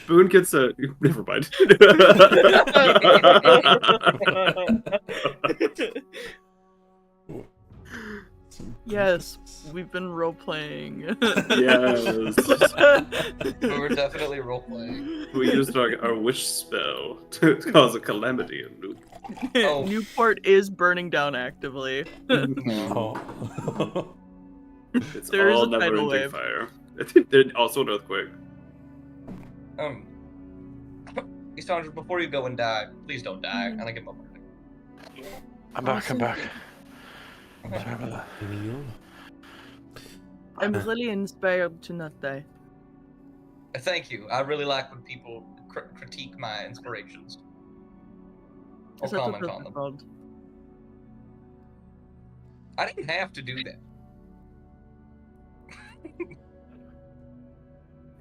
Boone gets a. Never mind. Yes, we've been role playing. Yes. We were definitely role playing. We used our wish spell to cause a calamity in Newport. Oh. Newport is burning down actively. Oh. It's There is all a tidal never-ending wave. fire. I think there's also an earthquake. Eastandra, before you go and die, please don't die. And I give up. I'm back. I'm back. Sorry about that. I'm really inspired to not die. Thank you. I really like when people critique my inspirations. Or Is that what comment those on are them. called? I didn't have to do that.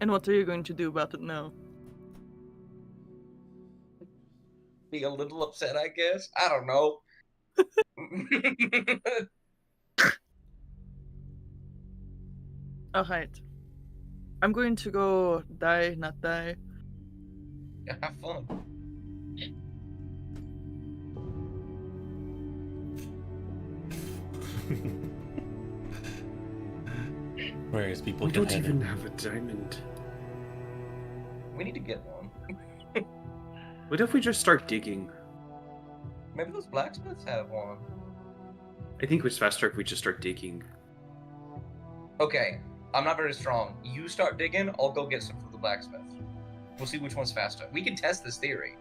And what are you going to do about it now? Be a little upset, I guess. I don't know. Alright. I'm going to go die, not die. Yeah, have fun. Whereas people We can don't head even in. have a diamond. We need to get one. What if we just start digging? Maybe those blacksmiths have one. I think it's faster if we just start digging. Okay, I'm not very strong. You start digging, I'll go get some from the blacksmith. We'll see which one's faster. We can test this theory.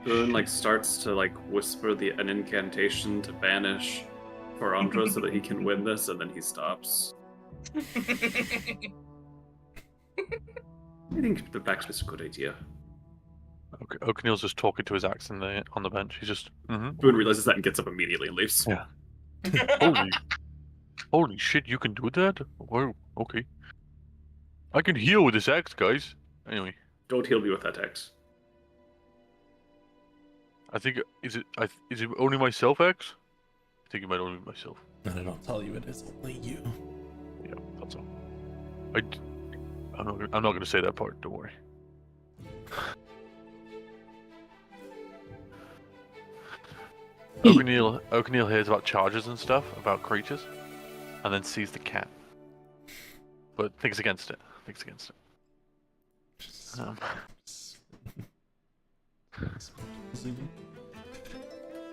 Boone starts to whisper an incantation to banish Farandra so that he can win this, and then he stops. I think the blacksmith's a good idea. Okay, O'Neill's just talking to his axe on the bench. He's just. Boone realizes that and gets up immediately and leaves. Yeah. Holy shit! You can do that? Wow. Okay. I can heal with this axe, guys. Anyway, Don't heal me with that axe. I think is it only myself axe? I think it might only be myself. And I don't tell you it is only you. Yeah, that's all. I'm not gonna say that part. Don't worry. O'Neill hears about charges and stuff, about creatures, and then sees the cat. But thinks against it.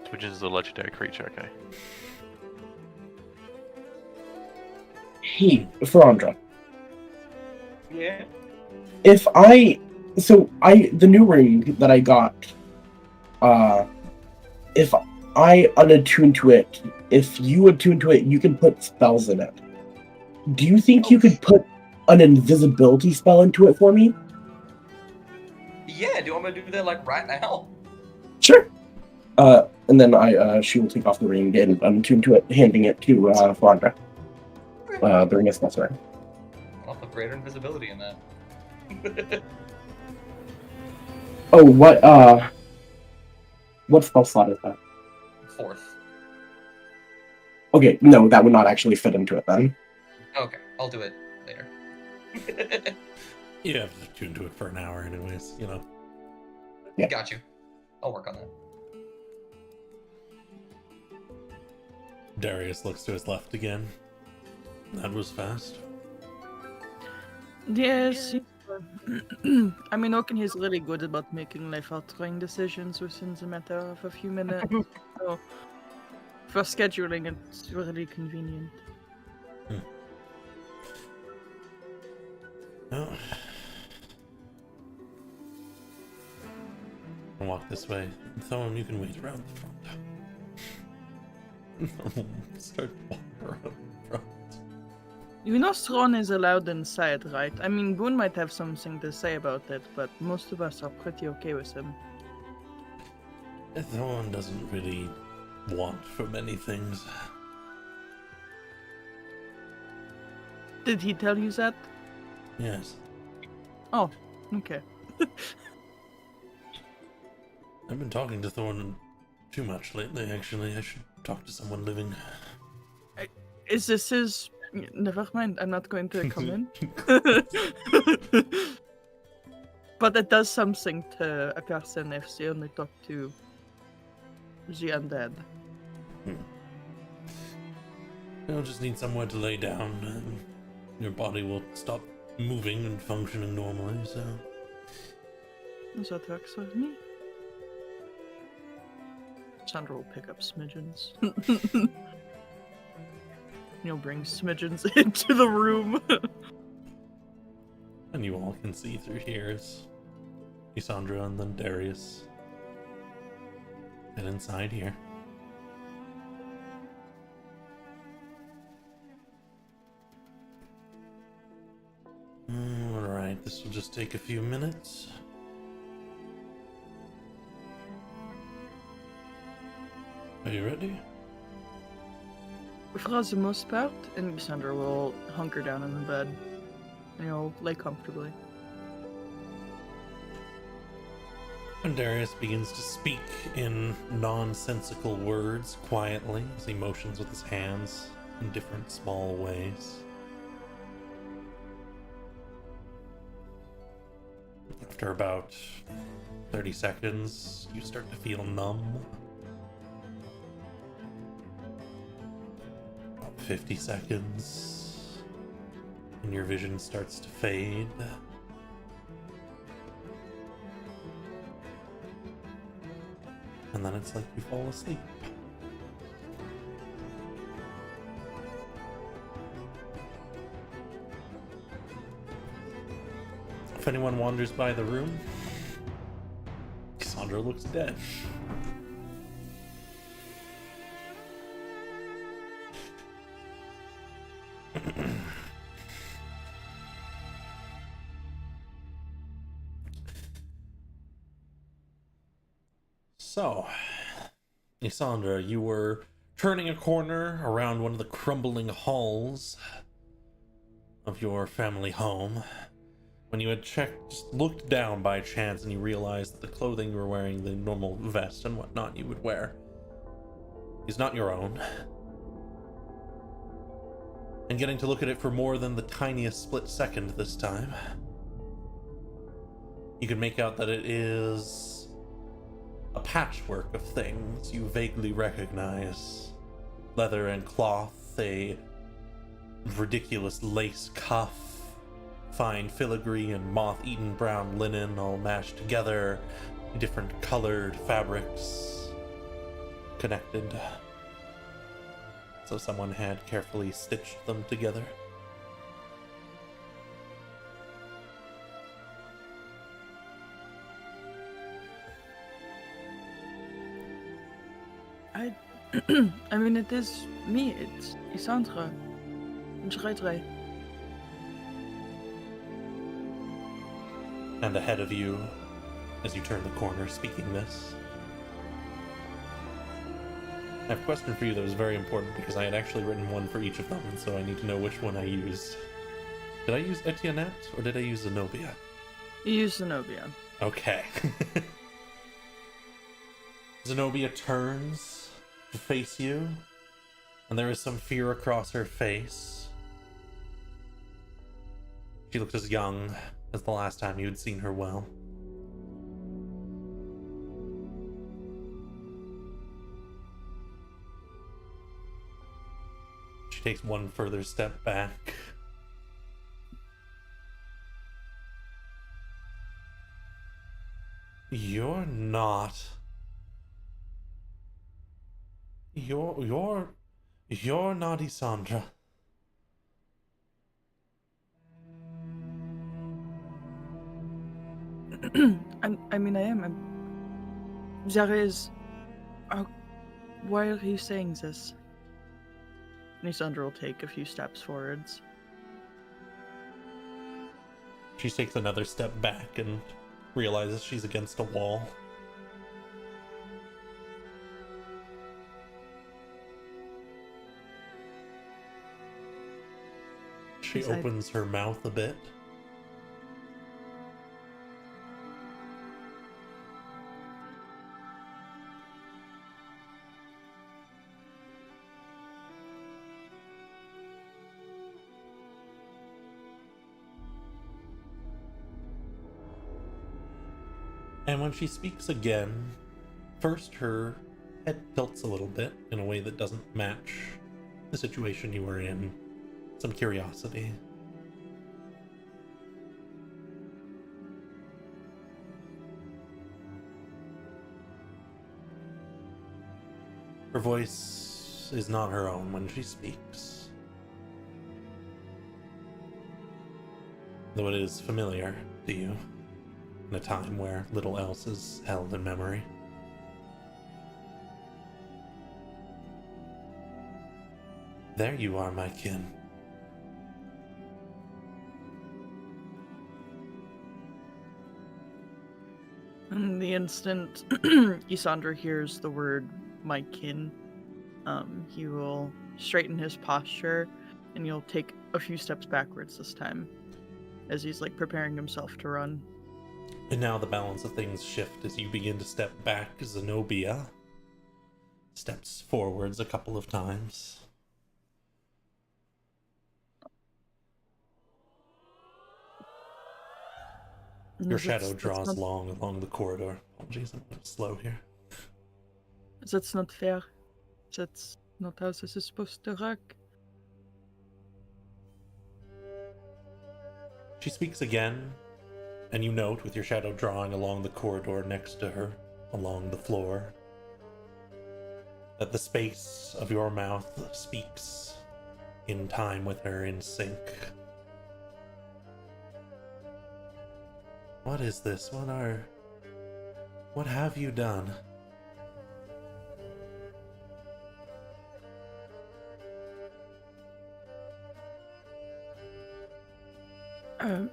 Twitches is a legendary creature, okay. Hey, Farandra. Yeah. The new ring that I got, if I unattune to it, if you attune to it, you can put spells in it. Do you think you could put an invisibility spell into it for me? Yeah, do you want me to do that right now? Sure. And then she will take off the ring and unattune to it, handing it to Farandra. The ring is necessary. I'll put greater invisibility in that. Oh, what spell slot is that? 4th. Okay, no, that would not actually fit into it then. Okay, I'll do it later. You have to tune to it for an hour anyways, you know. Yeah. Got you. I'll work on that. Darius looks to his left again. That was fast. Yes. I mean, Oaken is really good about making life-altering decisions within the matter of a few minutes. So, for scheduling, it's really convenient. Oh. I'll walk this way. Thorn, you can wait around the front. Start walking around the front. You know Thrawn is allowed inside, right? I mean, Boone might have something to say about it, but most of us are pretty okay with him. Thorn doesn't really want for many things. Did he tell you that? Yes. Oh, okay. I've been talking to Thorn too much lately, actually. I should talk to someone living. Is this his... Never mind, I'm not going to come in. But it does something to a person if they only talk to the undead. You'll just need somewhere to lay down, and your body will stop moving and functioning normally, so... That works with me. Sandra will pick up smidgens. He'll bring smidgens into the room. And you all can see through here is Cassandra and then Darius. And inside here. Alright, this will just take a few minutes. Are you ready? For the most part, and Sandra will hunker down in the bed. Lay comfortably. And Darius begins to speak in nonsensical words quietly as he motions with his hands in different small ways. After about 30 seconds, you start to feel numb. About 50 seconds, and your vision starts to fade. And then it's like you fall asleep. If anyone wanders by the room, Cassandra looks dead. So, Cassandra, you were turning a corner around one of the crumbling halls of your family home when you had just looked down by chance and you realized that the clothing you were wearing, the normal vest and whatnot you would wear, is not your own. And getting to look at it for more than the tiniest split second this time, you can make out that it is a patchwork of things you vaguely recognize. Leather and cloth, a ridiculous lace cuff, fine filigree and moth-eaten brown linen all mashed together, different colored fabrics connected. So someone had carefully stitched them together. I mean, it is me, it's Isandra. Schreitrei. And ahead of you, as you turn the corner speaking this, I have a question for you that was very important because I had actually written one for each of them, and so I need to know which one I used. Did I use Etiennette or did I use Zenobia? You use Zenobia. Okay. Zenobia turns to face you, and there is some fear across her face. She looks as young as the last time you had seen her well. She takes one further step back. You're not... You're not Isandra. I mean, I am. There is... why are you saying this? Nisandra will take a few steps forwards. She takes another step back and realizes she's against a wall. She Yes, I- opens her mouth a bit. And when she speaks again, first her head tilts a little bit in a way that doesn't match the situation you were in. Some curiosity. Her voice is not her own when she speaks, though it is familiar to you in a time where little else is held in memory. There you are, my kin. And the instant Isandra hears the word "my kin," he will straighten his posture, and he'll take a few steps backwards this time, as he's like preparing himself to run. And now the balance of things shift as you begin to step back. Zenobia steps forwards a couple of times. Your shadow draws long along the corridor. Apologies, I'm a little slow here. That's not fair. That's not how this is supposed to work. She speaks again, and you note with your shadow drawing along the corridor next to her, along the floor, that the space of your mouth speaks in time with her, in sync. What is this? What have you done? And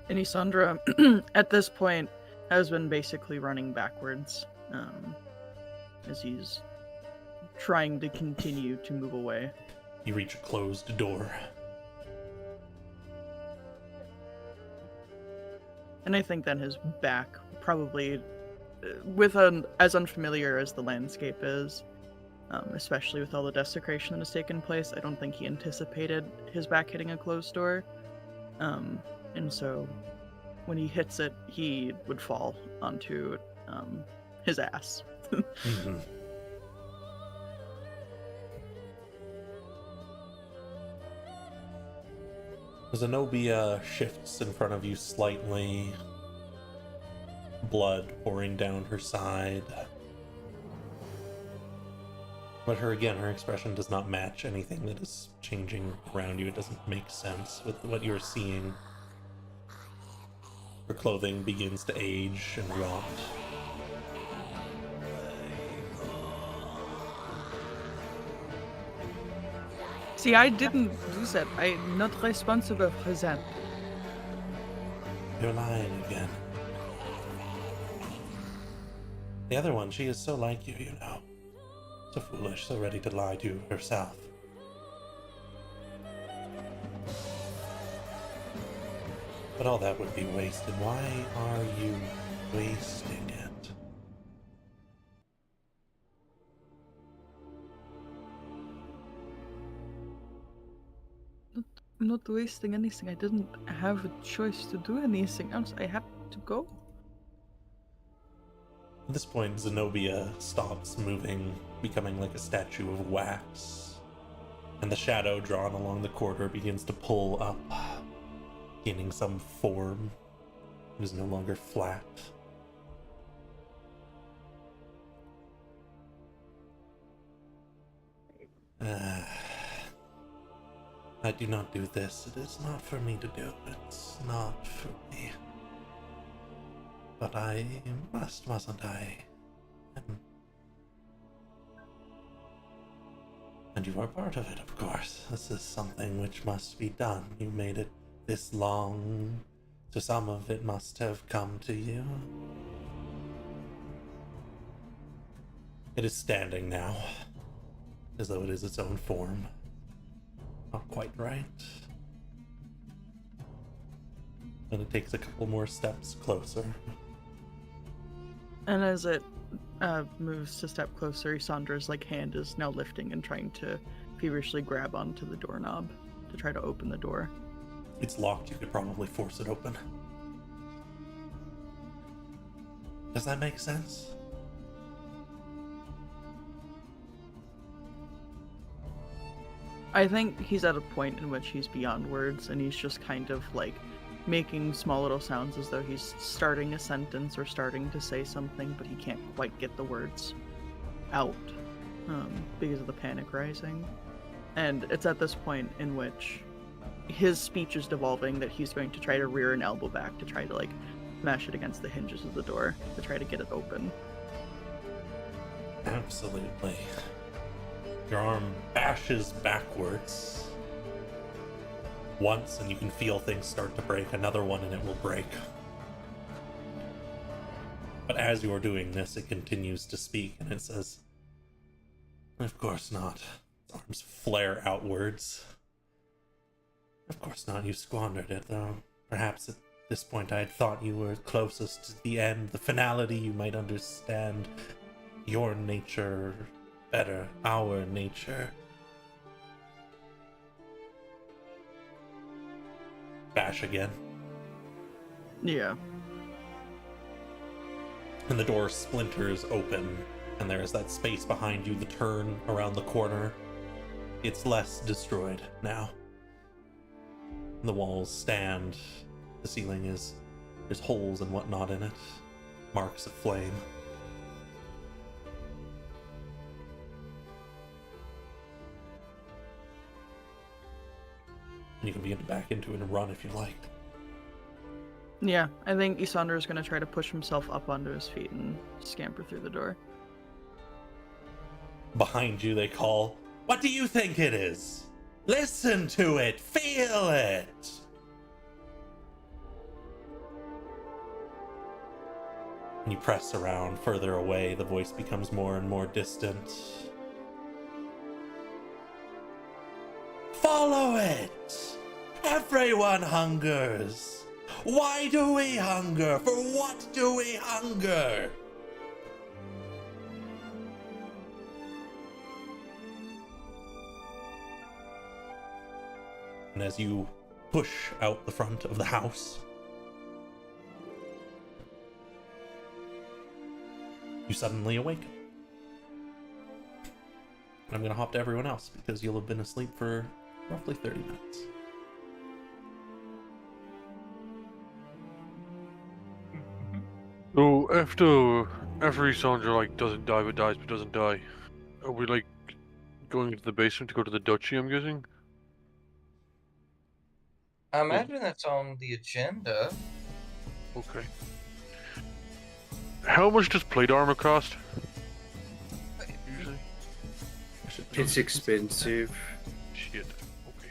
Isandra, at this point, has been basically running backwards, as he's trying to continue to move away. You reach a closed door. And I think then his back, probably, as unfamiliar as the landscape is, especially with all the desecration that has taken place, I don't think he anticipated his back hitting a closed door. And so when he hits it, he would fall onto his ass. Mm-hmm. Zenobia shifts in front of you slightly, blood pouring down her side. But her expression does not match anything that is changing around you. It doesn't make sense with what you're seeing. Her clothing begins to age and rot. See, I didn't do that. I'm not responsible for that. You're lying again. The other one, she is so like you, you know. So foolish, so ready to lie to herself. But all that would be wasted. Why are you wasting it? I'm not wasting anything. I didn't have a choice to do anything else. I had to go. At this point, Zenobia stops moving, becoming like a statue of wax. And the shadow drawn along the corridor begins to pull up, gaining some form. It is no longer flat. I do not do this. It is not for me to do. It's not for me. But I mustn't I? And you are part of it, of course. This is something which must be done. You made it this long, so some of it must have come to you. It is standing now, as though it is its own form. Not quite right. And it takes a couple more steps closer. And as it moves to step closer, Isandra's hand is now lifting and trying to feverishly grab onto the doorknob to try to open the door. It's locked, you could probably force it open. Does that make sense? I think he's at a point in which he's beyond words, and he's just kind of making small little sounds as though he's starting a sentence or starting to say something, but he can't quite get the words out because of the panic rising. And it's at this point in which his speech is devolving that he's going to try to rear an elbow back to try to smash it against the hinges of the door to try to get it open. Absolutely. Your arm bashes backwards once, and you can feel things start to break. Another one, and it will break. But as you are doing this, it continues to speak, and it says, "Of course not." Its arms flare outwards. "Of course not. You squandered it, though. Perhaps at this point I had thought you were closest to the end, the finality. You might understand your nature better, our nature." Bash again. Yeah. And the door splinters open, and there is that space behind you, the turn around the corner. It's less destroyed now. The walls stand. The ceiling there's holes and whatnot in it. Marks of flame. And you can begin to back into it and run if you like. Yeah, I think Isandra is going to try to push himself up onto his feet and scamper through the door. Behind you they call, "What do you think it is? Listen to it! Feel it!" And you press around further away, the voice becomes more and more distant. "Follow it! Everyone hungers! Why do we hunger? For what do we hunger?" And as you push out the front of the house, you suddenly awaken. And I'm going to hop to everyone else because you'll have been asleep for roughly 30 minutes. So after Isandra doesn't die but dies but doesn't die, are we going into the basement to go to the duchy, I'm guessing? I imagine that's on the agenda. Okay. How much does plate armor cost? Usually? It's expensive. Shit. Okay.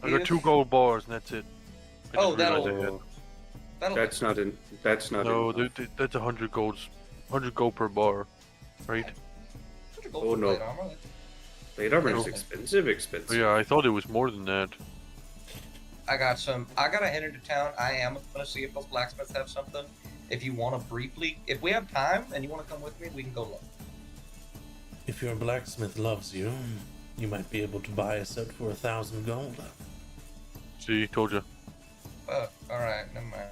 I got 2 gold bars and that's it. I just realized I had- That's not in. That's not. No, in. that's 100 golds. 100 gold per bar, right? Oh, no. Plate armor is expensive. Oh, yeah, I thought it was more than that. I gotta enter to town. I am gonna see if those blacksmiths have something. If you want to briefly, if we have time and you want to come with me, we can go look. If your blacksmith loves you, you might be able to buy a set for 1,000 gold. See, told you. Alright, never mind.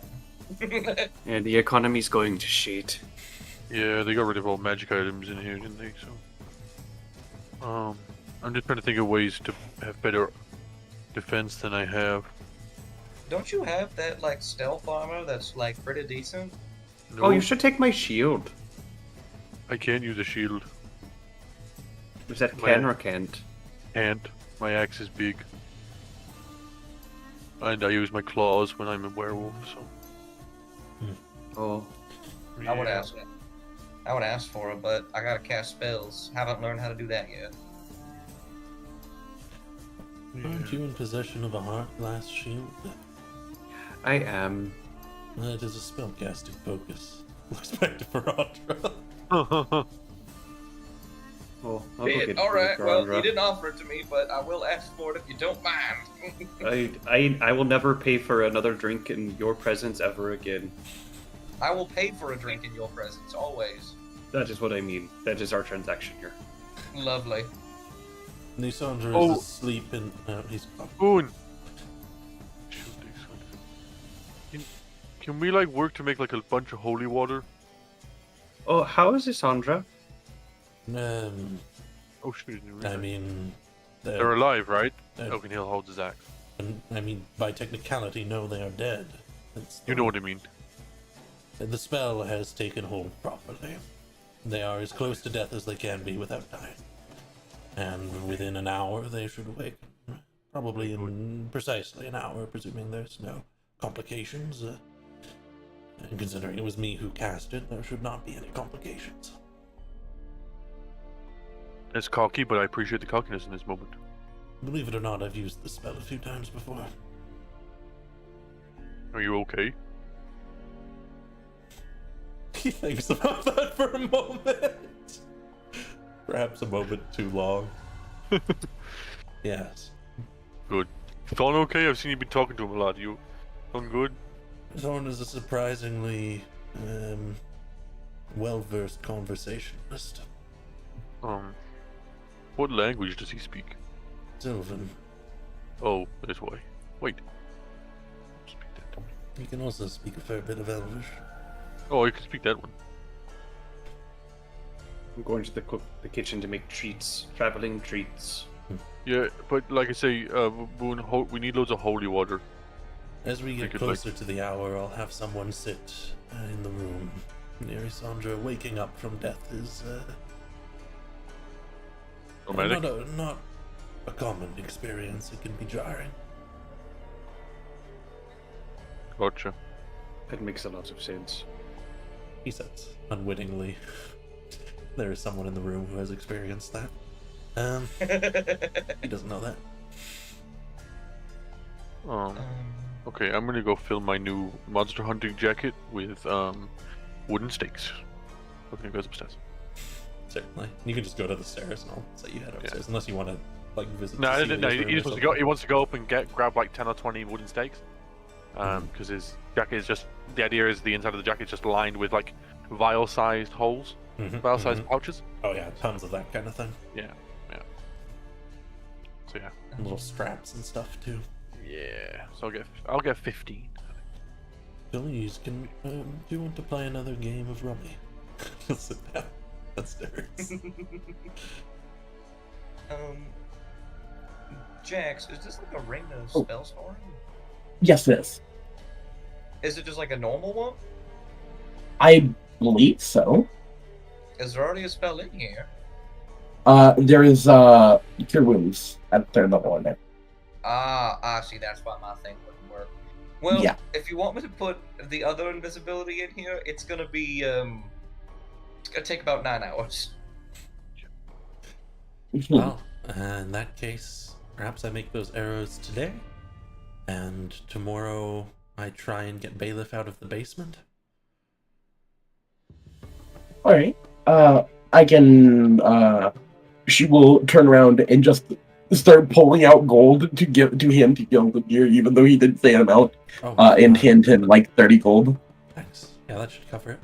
And the economy's going to shit. Yeah, they got rid of all magic items in here, didn't they? So, I'm just trying to think of ways to have better defense than I have. Don't you have that stealth armor that's pretty decent? No, Oh, you should take my shield. I can't use a shield. Is that can or can't? Can't. My axe is big. And I use my claws when I'm a werewolf, so. Oh. I would ask for it, but I gotta cast spells. Haven't learned how to do that yet. Aren't you in possession of a heart glass shield? I am. It is a spellcasting focus. Looks back to Ferandra. Well, I'll go get All right. food, Well, Garandra. you didn't offer it to me, but I will ask for it if you don't mind. I will never pay for another drink in your presence ever again. I will pay for a drink in your presence, always. That is what I mean. That is our transaction here. Lovely. Nisandra Oh. is asleep and he's Boone. Can we like work to make like a bunch of holy water? Oh, how is Isandra? Oh shoot! I mean, They're alive, right? they're- Oaken Hill holds his axe. I mean, by technicality, no, they are dead. You know what I mean. The spell has taken hold properly. They are as close to death as they can be without dying. And within an hour, they should wake. Probably in precisely an hour, presuming there's no complications. And considering it was me who cast it, there should not be any complications. It's cocky, but I appreciate the cockiness in this moment. Believe it or not, I've used this spell a few times before. Are you okay? He thinks about that for a moment. Perhaps a moment too long. Yes. Good. Thorn okay? I've seen you been talking to him a lot. You Thorn good? Thorn is a surprisingly well-versed conversationalist. What language does he speak? Sylvan. Oh, that's why. Wait. Speak that to me. He can also speak a fair bit of Elvish. Oh, I can speak that one. I'm going to the kitchen to make treats, traveling treats. Yeah, but like I say, Boone, we need loads of holy water. As we get could, closer to the hour, I'll have someone sit in the room near Isandra. Waking up from death is Romantic? not a common experience. It can be jarring. Gotcha. That makes a lot of sense. He says, unwittingly. There is someone in the room who has experienced that. He doesn't know that. Okay, I'm gonna go fill my new monster hunting jacket with wooden stakes. Okay, goes upstairs. Certainly. You can just go to the stairs and I'll let you head upstairs, unless you want to like visit. No, Cecilia's no, room he or just wants to something. go. He wants to go up and grab like 10 or 20 wooden stakes. Because his jacket is just, the idea is the inside of the jacket is just lined with like vial-sized holes, vial-sized pouches. Oh yeah, tons of that kind of thing. Yeah. So yeah. And little straps and stuff too. Yeah. So I'll get 15. Please, do you want to play another game of Rummy? Sit down upstairs. Jax, is this like a ring of Oh. spell storing? Yes, it is. Is it just like a normal one? I believe so. Is there already a spell in here? There is cure wounds at third level in there. I see. That's why my thing wouldn't work. Well, Yeah. if you want me to put the other invisibility in here, it's gonna be it's gonna take about 9 hours. Well, in that case, perhaps I make those arrows today, and tomorrow I try and get Bailiff out of the basement. All right. I can. She will turn around and just start pulling out gold to give to him to Gildengear, even though he didn't say an amount. Oh, And hand him like 30 gold. thanks. Yeah, that should cover it.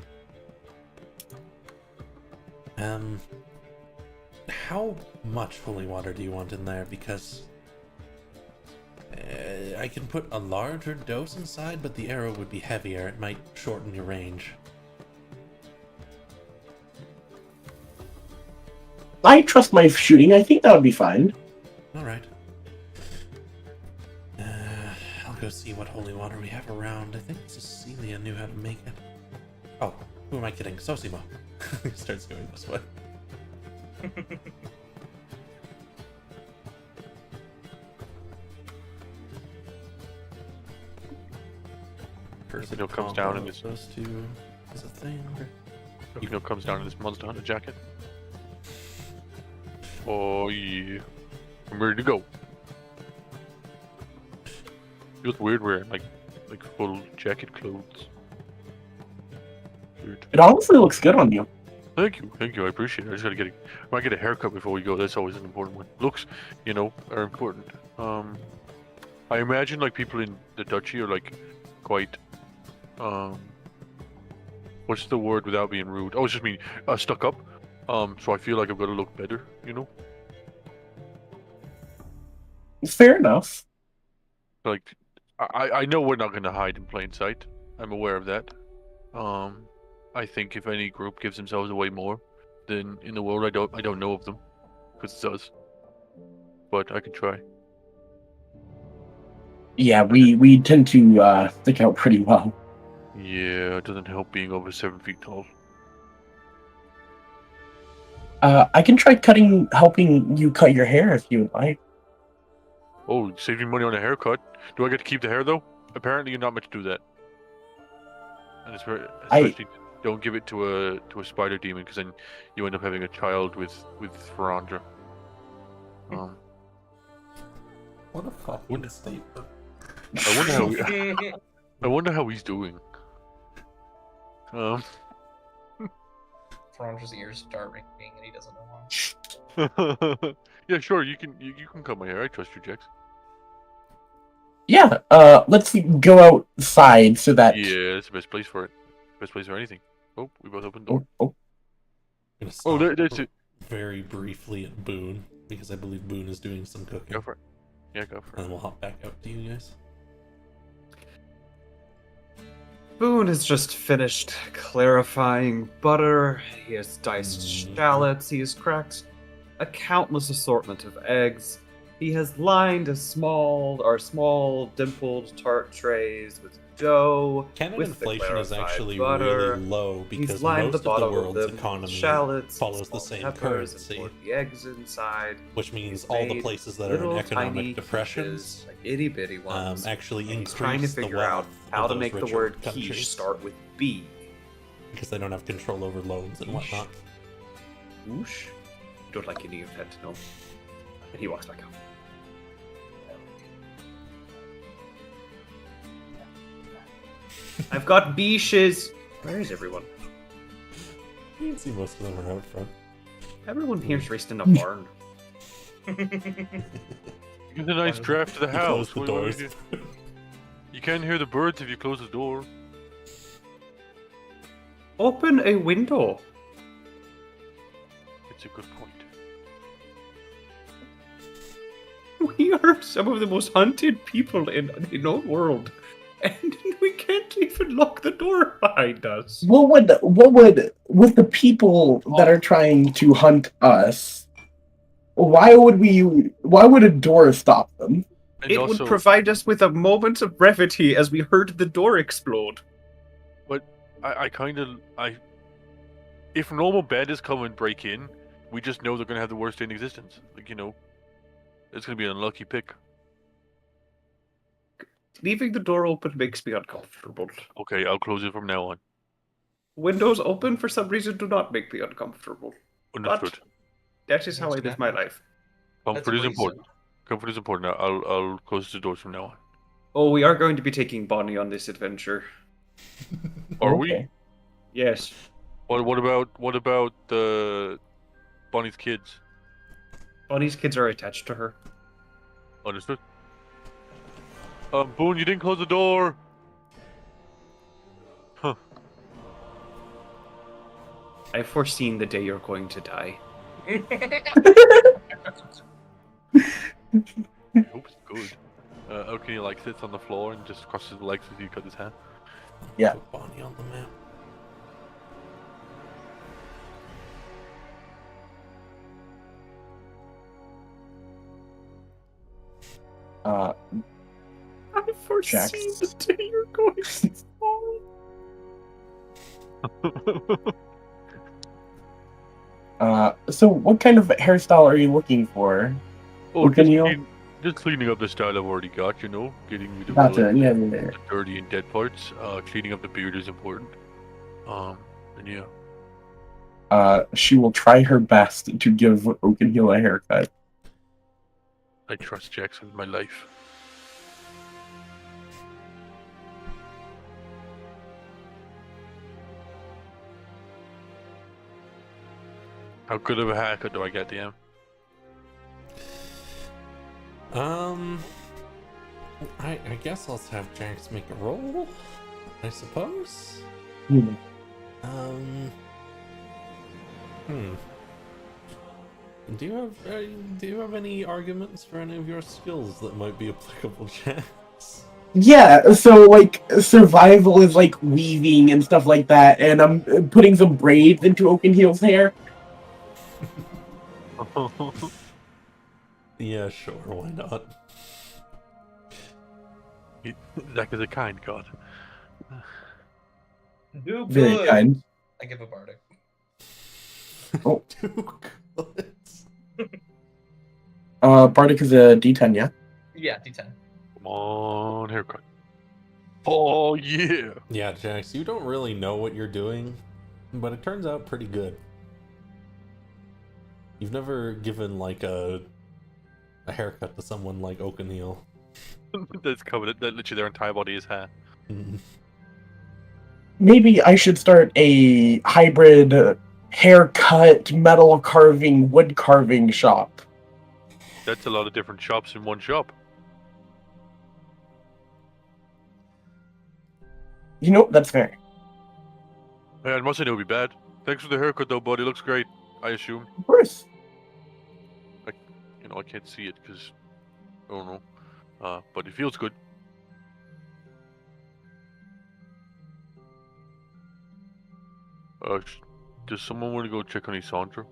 How much holy water do you want in there? Because I can put a larger dose inside, but the arrow would be heavier. It might shorten your range. I trust my shooting. I think that would be fine. Alright. I'll go see what holy water we have around. I think Cecilia knew how to make it. Oh, who am I kidding? Sosimo. He starts going this way. Person comes down in this. Those two is a thing. Comes down in this monster hunter jacket. Oh yeah, I'm ready to go. Feels weird wearing like full jacket clothes. Weird. It honestly looks good on you. Thank you. I appreciate it. I just gotta I might get a haircut before we go. That's always an important one. Looks, are important. I imagine like people in the duchy are like quite, what's the word without being rude? Oh, it's just mean stuck up. So I feel like I've got to look better. Fair enough. Like, I know we're not gonna hide in plain sight. I'm aware of that. I think if any group gives themselves away more than in the world, I don't know of them, because it does. But I can try. Yeah, we tend to stick out pretty well. Yeah, it doesn't help being over 7 feet tall. I can try helping you cut your hair if you would like. Oh, saving money on a haircut. Do I get to keep the hair though? Apparently, you're not meant to do that. And especially don't give it to a spider demon, because then you end up having a child with Ferandra. What a fucking statement. I wonder how he's doing. Frandra's ears start ringing and he doesn't know why. Yeah, sure. You can cut my hair. I trust you, Jax. Yeah. Let's go outside so that. Yeah, it's the best place for it. Best place for anything. Oh, we both opened the door. Oh. That's it. Very briefly at Boone, because I believe Boone is doing some cooking. Go for it. Yeah, go for it. And then we'll hop back out to you guys. Boone has just finished clarifying butter. He has diced shallots. He has cracked a countless assortment of eggs. He has lined small dimpled tart trays with dough. Canon with inflation is actually butter. really low because He's lined most the of the bottom world's them economy shallots, follows the small same peppers, and currency, poured the eggs inside. which means He's all the made places that are in little economic tiny depression quiches, like itty bitty ones. actually and he's trying to increase the figure out wealth how of to those make the richer word countries, quiche start with B. because they don't have control over loans and whatnot. Whoosh. Don't like any of that to know. And he walks back out. I've got beaches. Where is everyone? You can see most of them are out front. Everyone here's raced in a barn. Give a nice draft to the You house. close the What do you doors. do? You can't hear the birds if you close the door. Open a window. It's a good point. We are some of the most hunted people in the known world. And we can't even lock the door behind us. What would with the people that are trying to hunt us? Why would a door stop them? And It also, would provide us with a moment of brevity as we heard the door explode. But if normal bandits come and break in, we just know they're gonna have the worst day in existence. Like, it's gonna be an unlucky pick. Leaving the door open makes me uncomfortable. Okay, I'll close it from now on. Windows open for some reason do not make me uncomfortable. Understood. But that is how I live my life. Comfort is reason. important. Comfort is important. I'll close the doors from now on. Oh, we are going to be taking Bonnie on this adventure. Are we? Okay. Yes. What about Bonnie's kids? Bonnie's kids are attached to her. Understood. Boone, you didn't close the door. Huh. I've foreseen the day you're going to die. I hope it's good. Okay, like sits on the floor and just crosses his legs as you cut his hand. Yeah. Put Bonnie on the map. I've foreseen Jax. the day you're going to die. So what kind of hairstyle are you looking for? Oh, What can you? just cleaning up the style I've already got, getting rid of Gotcha. the Yeah. dirty and dead parts. Cleaning up the beard is important. And yeah. She will try her best to give Oakenhill a haircut. I trust Jackson with my life. How good of a haircut do I get, DM? I guess I'll have Jax make a roll, I suppose. Hmm. Hmm. Do you have any arguments for any of your skills that might be applicable, Jax? Yeah, so like survival is like weaving and stuff like that, and I'm putting some braids into Oakenheel's hair. Yeah, sure, why not? Zach is a kind god. Do Very good. kind. I give a bardic. Oh. Too good. Bardic is a D10, yeah? Yeah, D10. Come on, haircut. Oh yeah. Yeah, Jax, you don't really know what you're doing, but it turns out pretty good. You've never given like a haircut to someone like Oakenheel. That's covered. That literally their entire body is hair. Maybe I should start a hybrid haircut, metal carving, wood carving shop. That's a lot of different shops in one shop. You know, that's fair. Yeah, I must say it would be bad. Thanks for the haircut, though, buddy. Looks great. I assume. Of course. I can't see it because I don't know. But it feels good. Does someone want to go check on Isandra?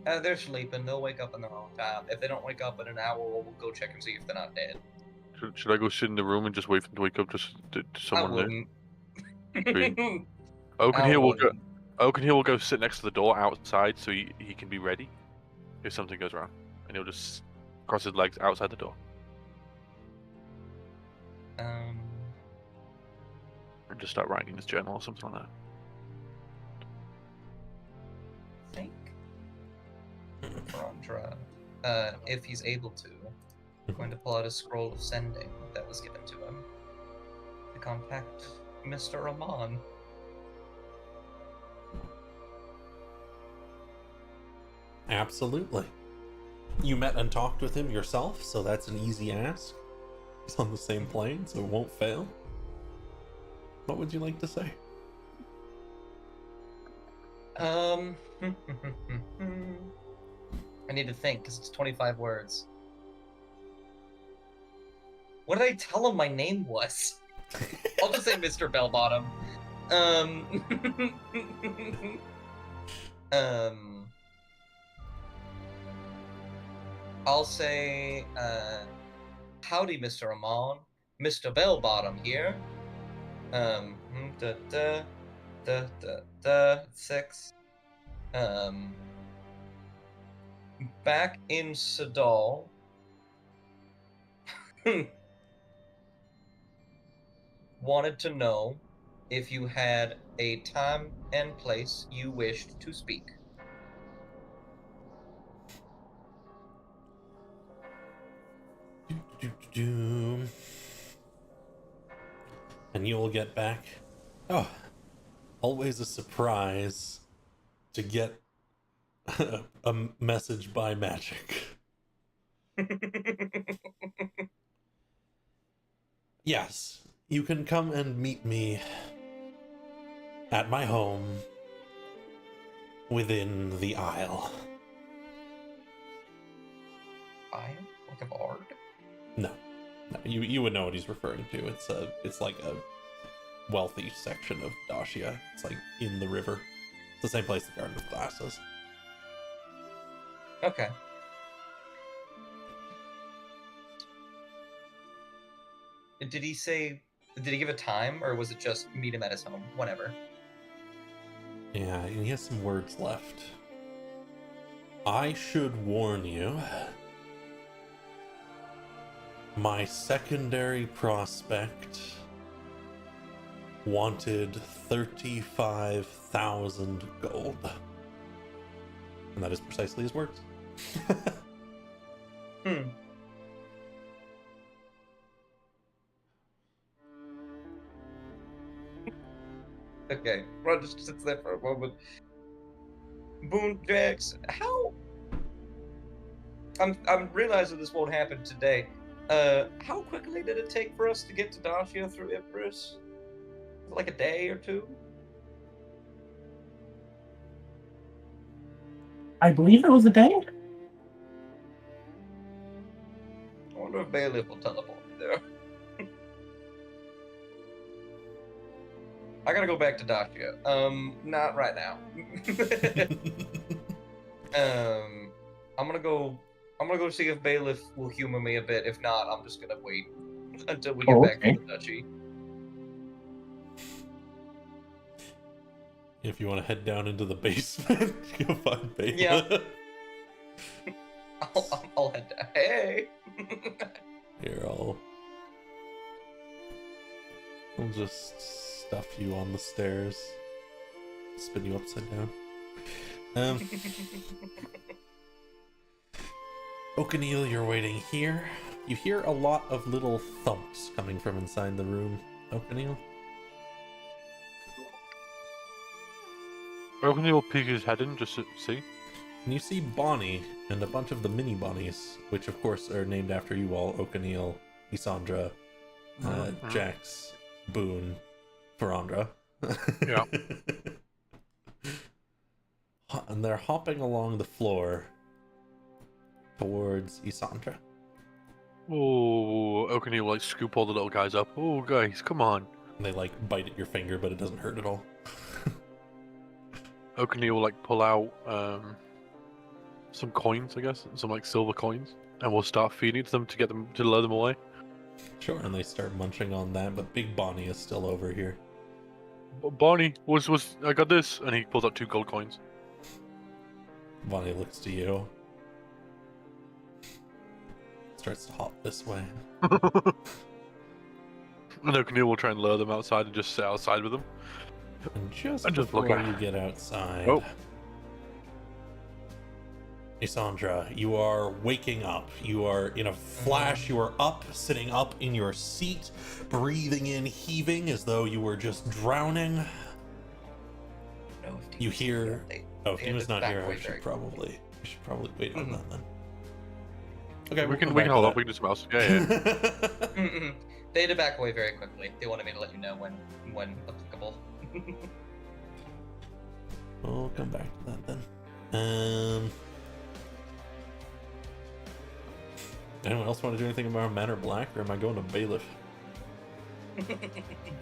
They're sleeping. They'll wake up in their own time. If they don't wake up in an hour, we'll go check and see if they're not dead. Should I go sit in the room and just wait for them to wake up? Just to someone I wouldn't. Oakenhill will go sit next to the door outside so he can be ready if something goes wrong, and he'll just cross his legs outside the door and just start writing in his journal or something like that. Think Brandra, if he's able to, going to pull out a scroll of sending that was given to him to contact Mr. Rahman. Absolutely. You met and talked with him yourself, so that's an easy ask. He's on the same plane, so it won't fail. What would you like to say? I need to think, because it's 25 words. What did I tell him my name was? I'll just say Mr. Bellbottom. I'll say, howdy, Mr. Rahman. Mr. Bellbottom here. 6. Back in Sadal. Wanted to know if you had a time and place you wished to speak. And you'll get back. Oh, always a surprise to get a message by magic. Yes, you can come and meet me at my home within the Isle. Isle? Like a bard? No, you would know what he's referring to. It's like a wealthy section of Dacia. It's like in the river. It's the same place the Garden of Glass is. Okay. Did he give a time, or was it just meet him at his home, whenever? Yeah, he has some words left. I should warn you, my secondary prospect wanted 35,000 gold. And that is precisely his words. Okay, Ron just sits there for a moment. Boonjax, how? I'm realizing this won't happen today. How quickly did it take for us to get to Dacia through Ypres? Like a day or two? I believe it was a day. I wonder if Bailiff will teleport me there. I gotta go back to Dacia. Not right now. I'm gonna go see if Bailiff will humor me a bit. If not, I'm just gonna wait until we get back to the Duchy. If you want to head down into the basement, you'll find Bailiff. Yeah. I'll head down. Hey! Here, I'll just stuff you on the stairs. Spin you upside down. O'Neil, you're waiting here. You hear a lot of little thumps coming from inside the room. O'Neil? O'Neil will peek his head in just to see. And you see Bonnie and a bunch of the mini Bonnies, which of course are named after you all: O'Neil, Isandra, Jax, Boone, Ferandra. Yeah. And they're hopping along the floor towards Isandra. Oh, O'Neil will like scoop all the little guys up. Oh, guys, come on. And they like bite at your finger, but it doesn't hurt at all. O'Neil will like pull out some coins, I guess, some like silver coins, and we'll start feeding it to them to get them to lure them away. Sure. And they start munching on that, but Big Bonnie is still over here. Barney, was I got this, and he pulls out 2 gold coins. Bonnie looks to you. Starts to hop this way. And O'Neil will try and lure them outside and just sit outside with them. And just And just before look at- you get outside, Oh. Isandra, you are waking up. You are in a flash. You are up, sitting up in your seat, breathing in, heaving as though you were just drowning. No, if You Demon's hear. here, Oh, if they Demon's ended not back here, away I very should probably wait on that then. Okay, we can hold up. We can do some else. Yeah, yeah. Mm-mm. They had to back away very quickly. They wanted me to let you know when applicable. We'll come back to that then. Anyone else want to do anything about Manor Black, or am I going to Bailiff?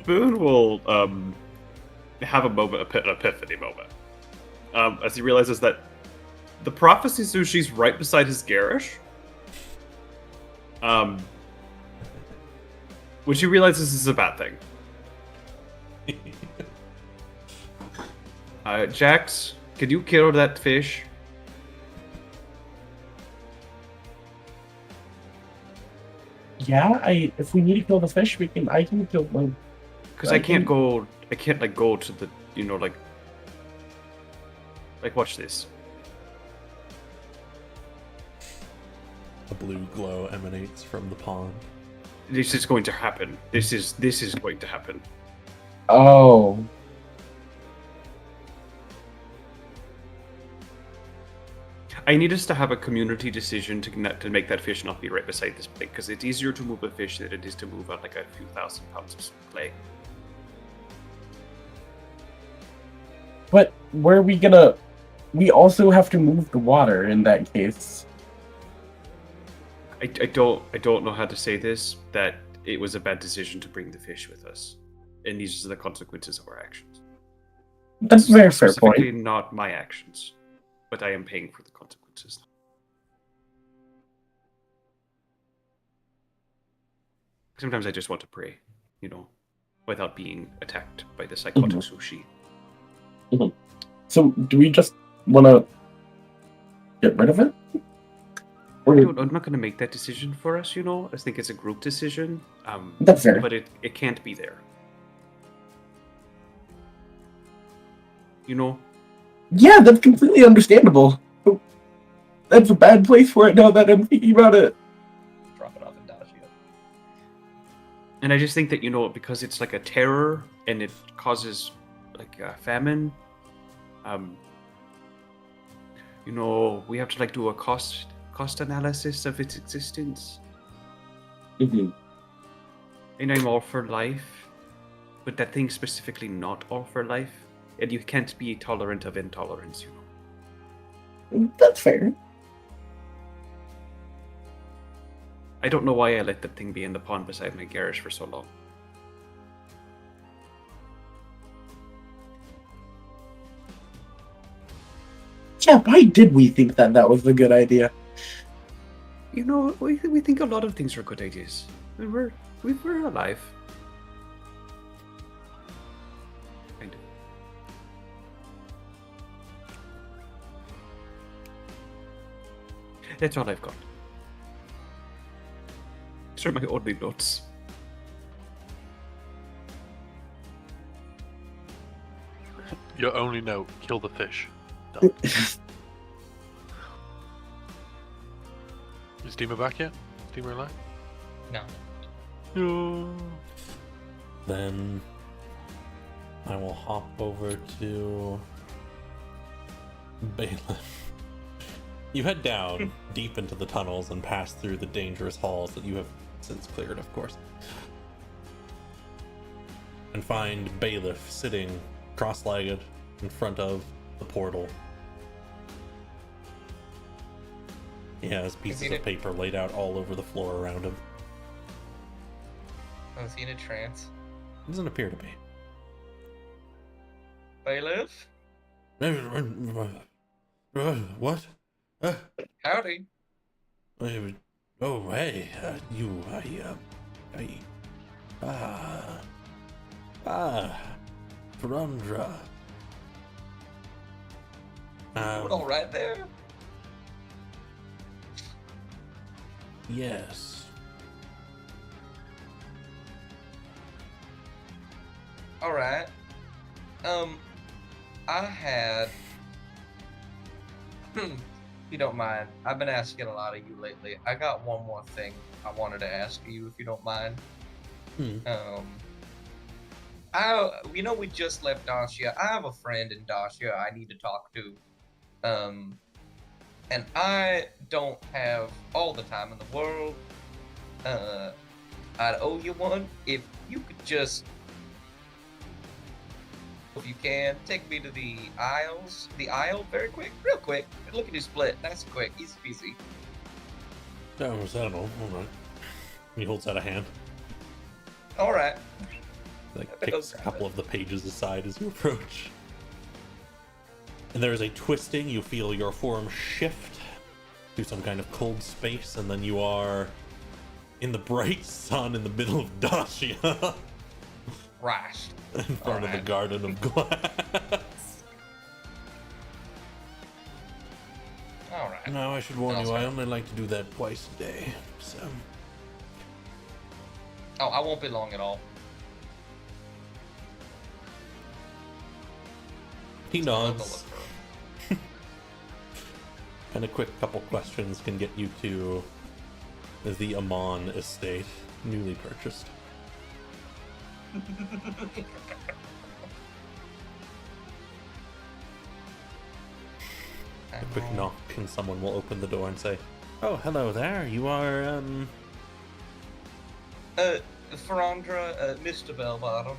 Boone will have a moment, an epiphany moment, as he realizes that the prophecy sushi's right beside his garish. Which he realizes is a bad thing. Jax, could you kill that fish? Yeah, if we need to kill the fish, I can kill them. Because I can't go to the, like watch this. A blue glow emanates from the pond. This is going to happen. This is going to happen. Oh. I need us to have a community decision to make that fish not be right beside this plate, because it's easier to move a fish than it is to move out like a few thousand pounds of clay. But where are we gonna... We also have to move the water in that case. I don't know how to say this, that it was a bad decision to bring the fish with us. And these are the consequences of our actions. That's a very fair Specifically point. not my actions, but I am paying for the consequences. Sometimes I just want to pray, without being attacked by the psychotic sushi. So, do we just want to get rid of it? Or... I'm not going to make that decision for us, I think it's a group decision. That's fair. But it can't be there. Yeah, that's completely understandable. That's a bad place for it now that I'm thinking about it. Drop it off in Dacia. And I just think that, because it's like a terror and it causes like a famine, You know, we have to like do a cost analysis of its existence. Mhm. And I'm all for life, but that thing specifically not all for life. And you can't be tolerant of intolerance, you know. That's fair. I don't know why I let that thing be in the pond beside my garage for so long. Yeah, why did we think that that was a good idea? You know, we think a lot of things are good ideas. We're alive. Kind of. That's all I've got. These are my only notes. Your only note: kill the fish. Done. Is Steamer back yet? Steamer alive? No. No. Then I will hop over to Bailiff. You head down deep into the tunnels and pass through the dangerous halls that you have since cleared, of course. And find Bailiff sitting cross-legged in front of the portal. He has pieces of paper laid out all over the floor around him. Oh, is he in a trance? Doesn't appear to be. Bailiff? What? Howdy. Oh, hey, Verandra. All right there. Yes. All right. I had. If you don't mind, I've been asking a lot of you lately. I got one more thing I wanted to ask you, if you don't mind. We just left Dacia. I have a friend in Dacia I need to talk to. And I don't have all the time in the world. I'd owe you one. If you could just, if you can, take me to the Isles. The Isle, very quick, real quick. Look at you split. Nice and quick. Easy peasy. That was settled. All right. He holds out a hand. All right. Like kicks a couple of the pages aside as you approach. And there is a twisting. You feel your form shift to some kind of cold space, and then you are in the bright sun in the middle of Dacia. Right. In front of the garden of glass. All right. Now I should warn you, I only like to do that twice a day. So. Oh, I won't be long at all. He nods. And a quick couple questions can get you to the Amon estate, newly purchased. A quick knock and someone will open the door and say, "Oh, hello there, you are, Verandra, Mr. Bellbottom.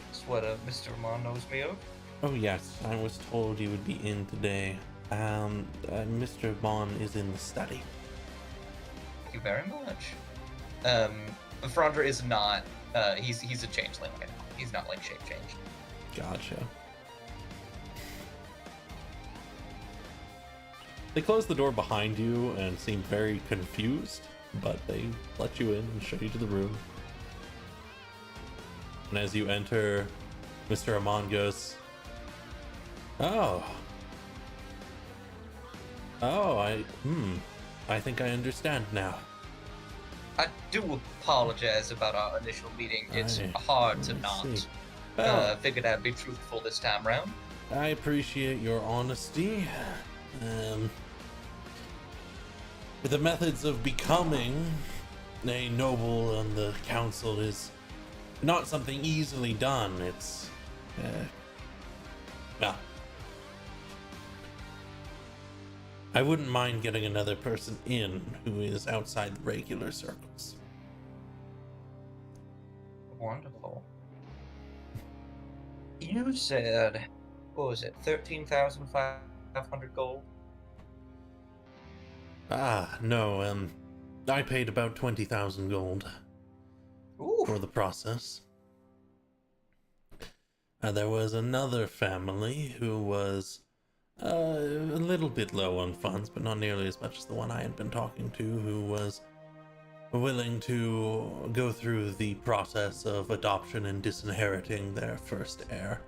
That's what Mr. Amon knows me of. Oh yes, I was told you would be in today. Mr. Amon is in the study." Thank you very much. Verandra is not, he's a changeling right now. He's not like shape changed. Gotcha. They close the door behind you and seem very confused, but they let you in and show you to the room. And as you enter, Mr. Amon goes, I think I understand now. I do apologize about our initial meeting. It's hard to not. See. Well, Figured I'd be truthful this time round. I appreciate your honesty. The methods of becoming a noble on the council is not something easily done. It's, I wouldn't mind getting another person in who is outside the regular circles. Wonderful. You said, what was it, 13,500 gold? No, I paid about 20,000 gold Ooh. for the process. There was another family who was a little bit low on funds, but not nearly as much as the one I had been talking to, who was willing to go through the process of adoption and disinheriting their first heir.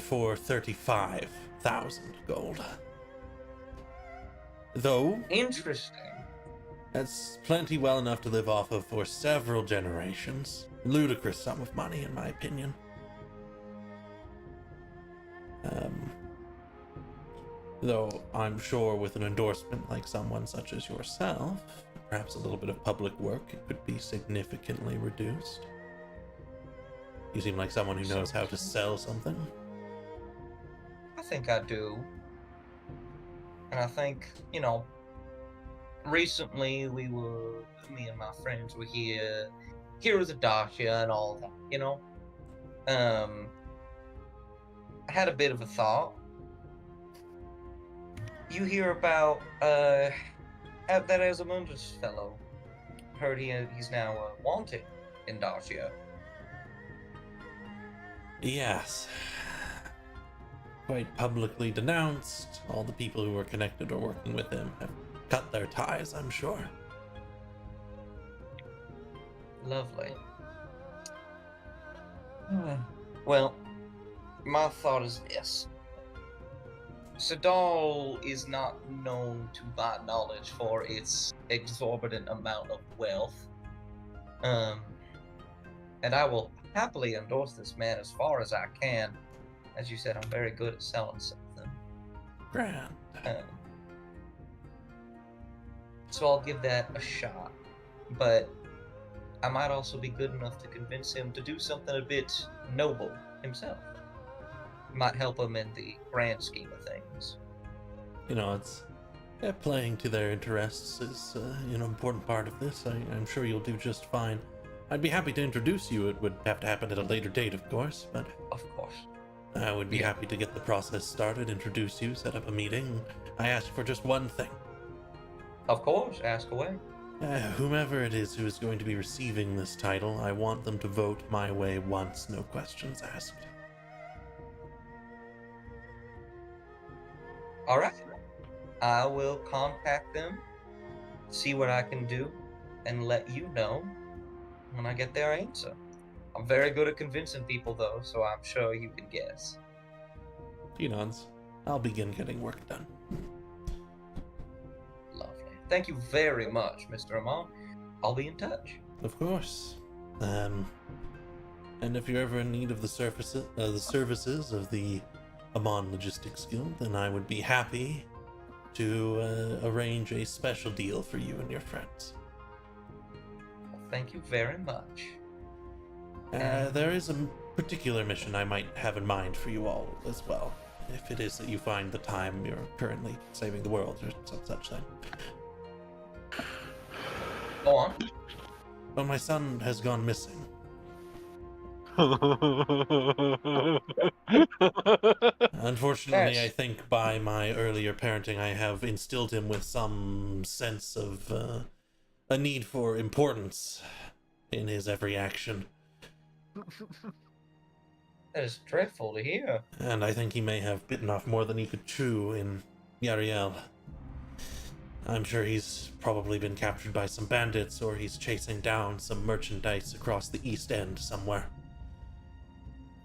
For 35,000 gold. Though, Interesting. that's plenty well enough to live off of for several generations. Ludicrous sum of money, in my opinion. Though I'm sure with an endorsement like someone such as yourself, perhaps a little bit of public work, it could be significantly reduced. You seem like someone who knows how to sell something. I think I do. And I think, recently me and my friends were here with Adacia and all that, I had a bit of a thought. You hear about, that Azamunda's fellow. Heard he's now wanted in Dacia. Yes. Quite publicly denounced. All the people who were connected or working with him have cut their ties, I'm sure. Lovely. Well, my thought is this. Sadal is not known to my knowledge for its exorbitant amount of wealth. And I will happily endorse this man as far as I can. As you said, I'm very good at selling something. Grand. So I'll give that a shot. But I might also be good enough to convince him to do something a bit noble himself. Might help him in the grand scheme of things. Playing to their interests is an important part of this. I'm sure you'll do just fine. I'd be happy to introduce you. It would have to happen at a later date, of course, but... Of course. I would be happy to get the process started, introduce you, set up a meeting. I ask for just one thing. Of course, ask away. Whomever it is who is going to be receiving this title, I want them to vote my way once, no questions asked. Alright. I will contact them, see what I can do, and let you know when I get their answer. I'm very good at convincing people, though, so I'm sure you can guess. He nods. I'll begin getting work done. Lovely. Thank you very much, Mr. Amon. I'll be in touch. Of course. And if you're ever in need of the services of the Amon Logistics Guild, then I would be happy to arrange a special deal for you and your friends. Well, thank you very much. There is a particular mission I might have in mind for you all as well, if it is that you find the time you're currently saving the world or some such thing. Go on. Well, my son has gone missing. Unfortunately, Yes. I think by my earlier parenting, I have instilled him with some sense of a need for importance in his every action. That is dreadful to hear. And I think he may have bitten off more than he could chew in Yariel. I'm sure he's probably been captured by some bandits, or he's chasing down some merchandise across the East End somewhere.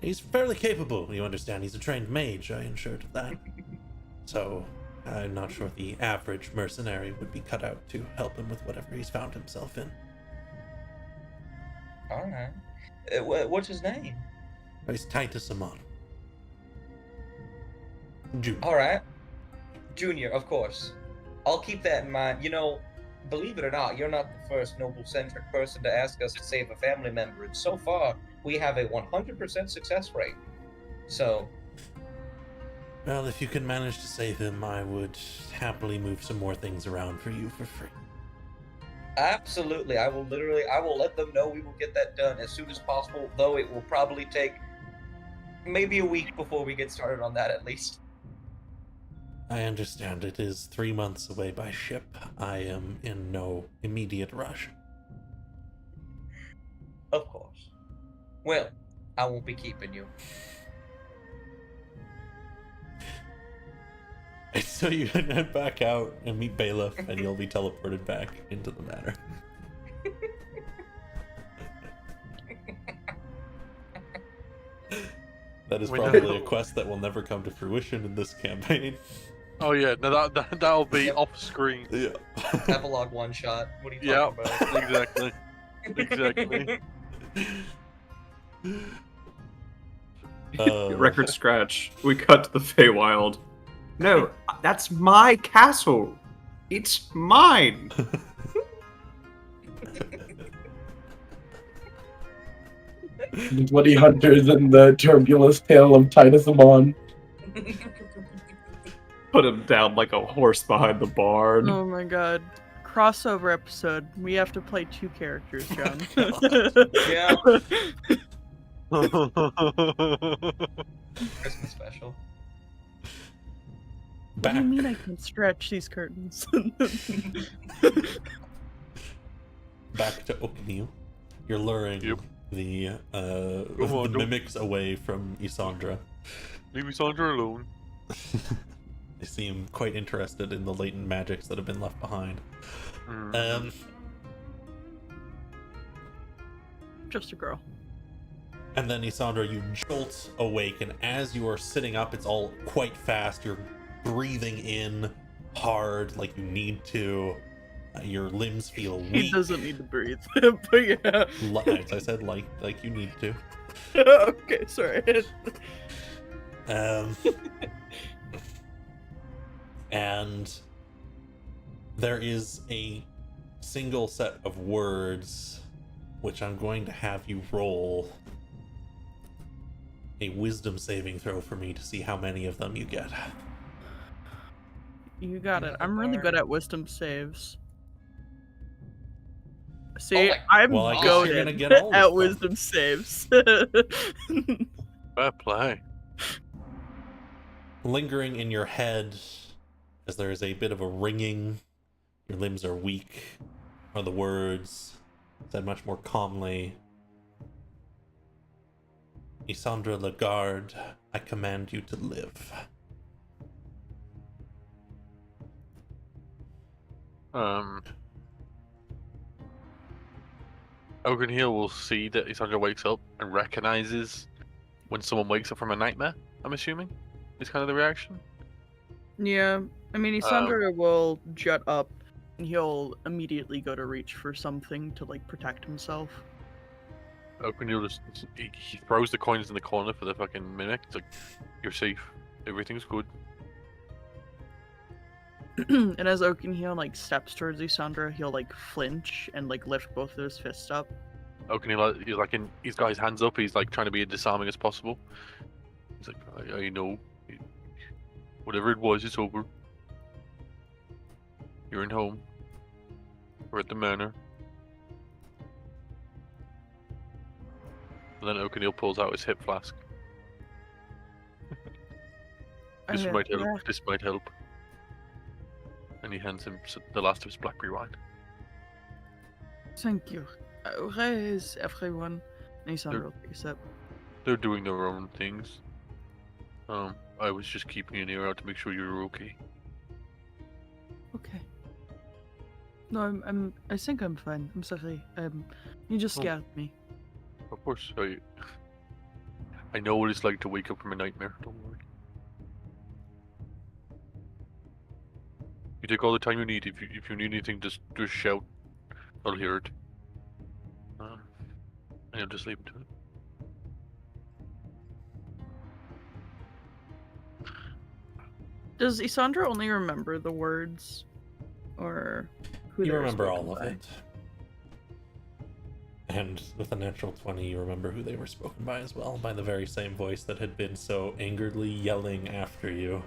He's fairly capable, you understand. He's a trained mage, I ensured of that. So, I'm not sure the average mercenary would be cut out to help him with whatever he's found himself in. Alright. What's his name? He's Titus Amon. Junior. Alright. Junior, of course. I'll keep that in mind. Believe it or not, you're not the first noble-centric person to ask us to save a family member, and so far, we have a 100% success rate. So, Well, if you can manage to save him, I would happily move some more things around for you for free. Absolutely. I will let them know we will get that done as soon as possible, though it will probably take maybe a week before we get started on that at least. I understand it is 3 months away by ship. I am in no immediate rush. Of course. Well, I won't be keeping you. So you can head back out and meet Bailiff, and you'll be teleported back into the manor. That is probably a quest that will never come to fruition in this campaign. Oh yeah, no, that'll be off screen. Yeah. Epilogue one shot. What are you talking about? Exactly. Record scratch. We cut to the Feywild. No, that's my castle. It's mine. The Bloody Hunters and the turbulent tale of Titus Amon. Put him down like a horse behind the barn. Oh my god. Crossover episode. We have to play 2 characters, John. Yeah. Christmas special. What do you mean I can stretch these curtains? Back to Oaknew. You're luring the mimics away from Isandra. Leave Isandra alone. They seem quite interested in the latent magics that have been left behind. Just a girl. And then Isandra, you jolt awake, and as you are sitting up, it's all quite fast. You're breathing in hard, like you need to. Your limbs feel weak. He doesn't need to breathe, but yeah. As I said, like you need to. Okay, sorry. And there is a single set of words which I'm going to have you roll a wisdom saving throw for me to see how many of them you get. You got it. I'm really good at wisdom saves. See, I'm goated at wisdom saves. Fair play. Lingering in your head, as there is a bit of a ringing, your limbs are weak, are the words said much more calmly. Isandra Lagarde, I command you to live. Oakenhill will see that Isandra wakes up and recognizes when someone wakes up from a nightmare, I'm assuming, is kind of the reaction. Yeah, I mean, Isandra will jet up and he'll immediately go to reach for something to, like, protect himself. Oakenhill just, he throws the coins in the corner for the fucking mimic. It's like, you're safe. Everything's good. And as Oakenhill, like, steps towards Isandra, he'll, like, flinch and, like, lift both of his fists up. Oakenhill, he's got his hands up, he's, like, trying to be as disarming as possible. He's like, I know. Whatever it was, it's over. You're in home. We're at the manor. And then Oakenhill pulls out his hip flask. This might help. Yeah. This might help. And he hands him the last of his blackberry wine. Thank you. Where is everyone? Isandra will take a sip. They're doing their own things. I was just keeping an ear out to make sure you were okay. Okay. No, I think I'm fine. I'm sorry. You just scared me. Of course, I know what it's like to wake up from a nightmare. Don't worry. You take all the time you need. If you need anything, just shout. I'll hear it. And you'll just leave it to it. Does Isandra only remember the words, or who? You remember all of it. And with a natural 20, you remember who they were spoken by as well, by the very same voice that had been so angeredly yelling after you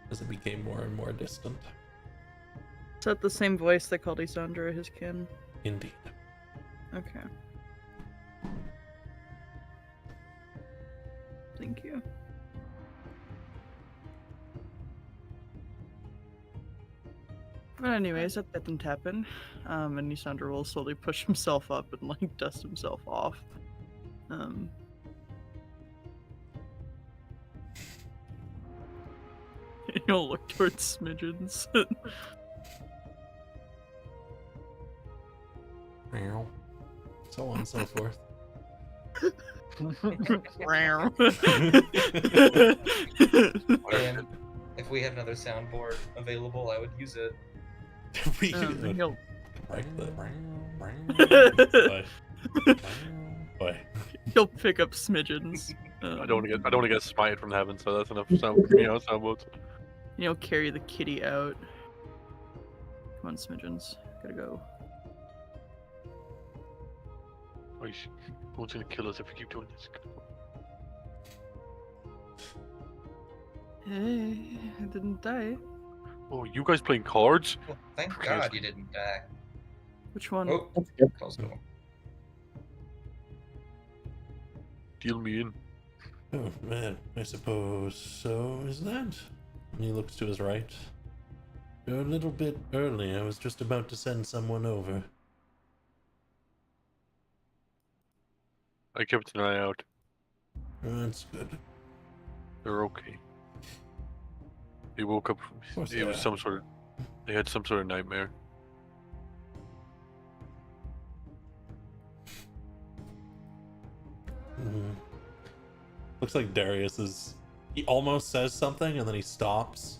as it became more and more distant. Is that the same voice that called Isandra his kin? Indeed. Okay. Thank you. But anyways, that didn't happen. And Isandra will slowly push himself up and like dust himself off. He'll look towards Smidgens. So on and so forth. And if we had another soundboard available, I would use it. He'll... He'll pick up Smidgens. I don't want to get smited from heaven, so that's enough soundboards. Carry the kitty out. Come on, Smidgens. Gotta go. Oh, he's gonna kill us if we keep doing this. Hey, I didn't die. Oh, you guys playing cards? Well, thank God you didn't die. Which one? Oh, That's good. close door. Deal me in. Oh, man, I suppose so is that? And he looks to his right. You're a little bit early. I was just about to send someone over. I kept an eye out. That's good. They're okay. They woke up. course It was they are. some sort of. They had some sort of nightmare. Mhm. Looks like Darius is. He almost says something and then he stops.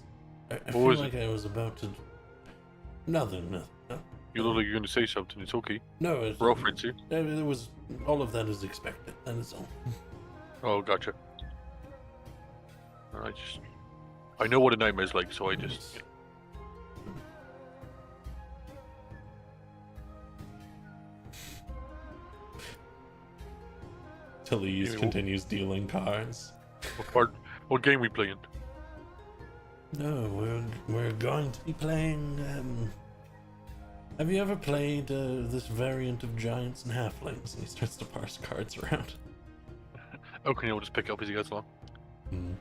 I feel was like I was about to. Nothing. No. You look like you're gonna say something. It's okay. No, it's, We're all friends here. It was all of that is expected. That is all. Oh, gotcha. I know what a nightmare's like, so I just. Tilly Yeah, well- continues dealing cards. What game we playing? No, we're going to be playing. Have you ever played this variant of giants and halflings? And he starts to parse cards around. Okay, I'll just pick it up as he gets along. Hmm.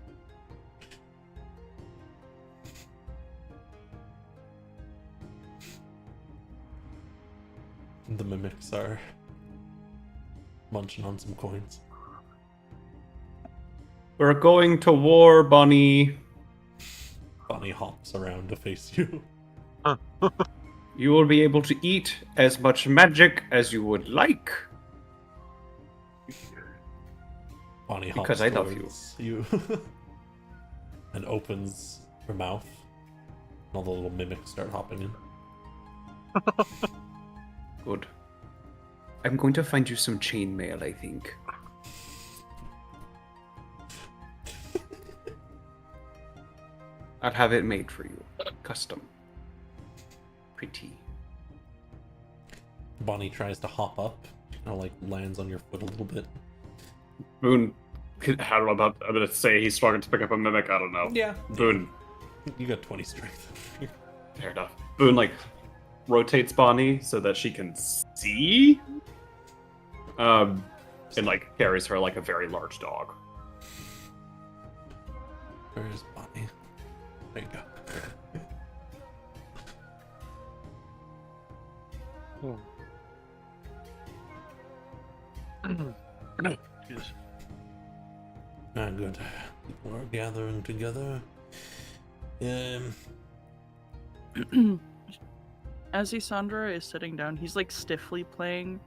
The mimics are munching on some coins. We're going to war, Bunny. Bonnie hops around to face you. You will be able to eat as much magic as you would like. Bonnie hops Because I love you. towards you. And opens her mouth. And all the little mimics start hopping in. Good. I'm going to find you some chainmail, I think. I'll have it made for you. Custom. Pretty. Bonnie tries to hop up. Like lands on your foot a little bit. Boone, I don't know about. I'm gonna say he's strong to pick up a mimic. I don't know. Yeah. Boone, You got 20 strength. fair enough. Boone rotates Bonnie so that she can see, and carries her like a very large dog. Where's Bonnie? There you go. Yes. Ah, good. People are gathering together. As Isandra is sitting down, he's like stiffly playing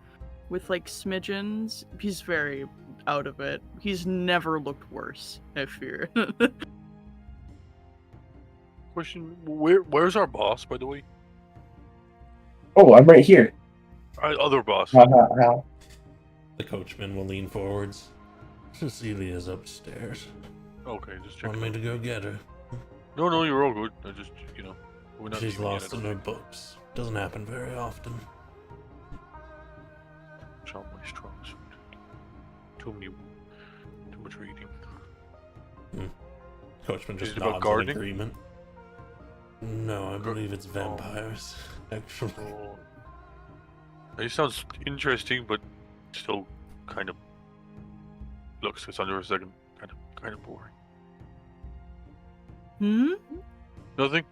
with like Smidgens. He's very out of it. He's never looked worse, I fear. Question: Where's our boss, by the way? Oh, I'm right here. Our other boss. How? The coachman will lean forwards. Cecilia's upstairs. Okay, just Want checking. me to go get her? No, you're all good. I just, we're not She's leaving yet, lost I in don't her books. Doesn't happen very often. It's not my strong suit. Too much reading. Coachman Is just it about nods in gardening? agreement. No, I believe it's vampires, actually. Oh. It sounds interesting, but still kind of looks. It's under a second. Kind of boring. Nothing.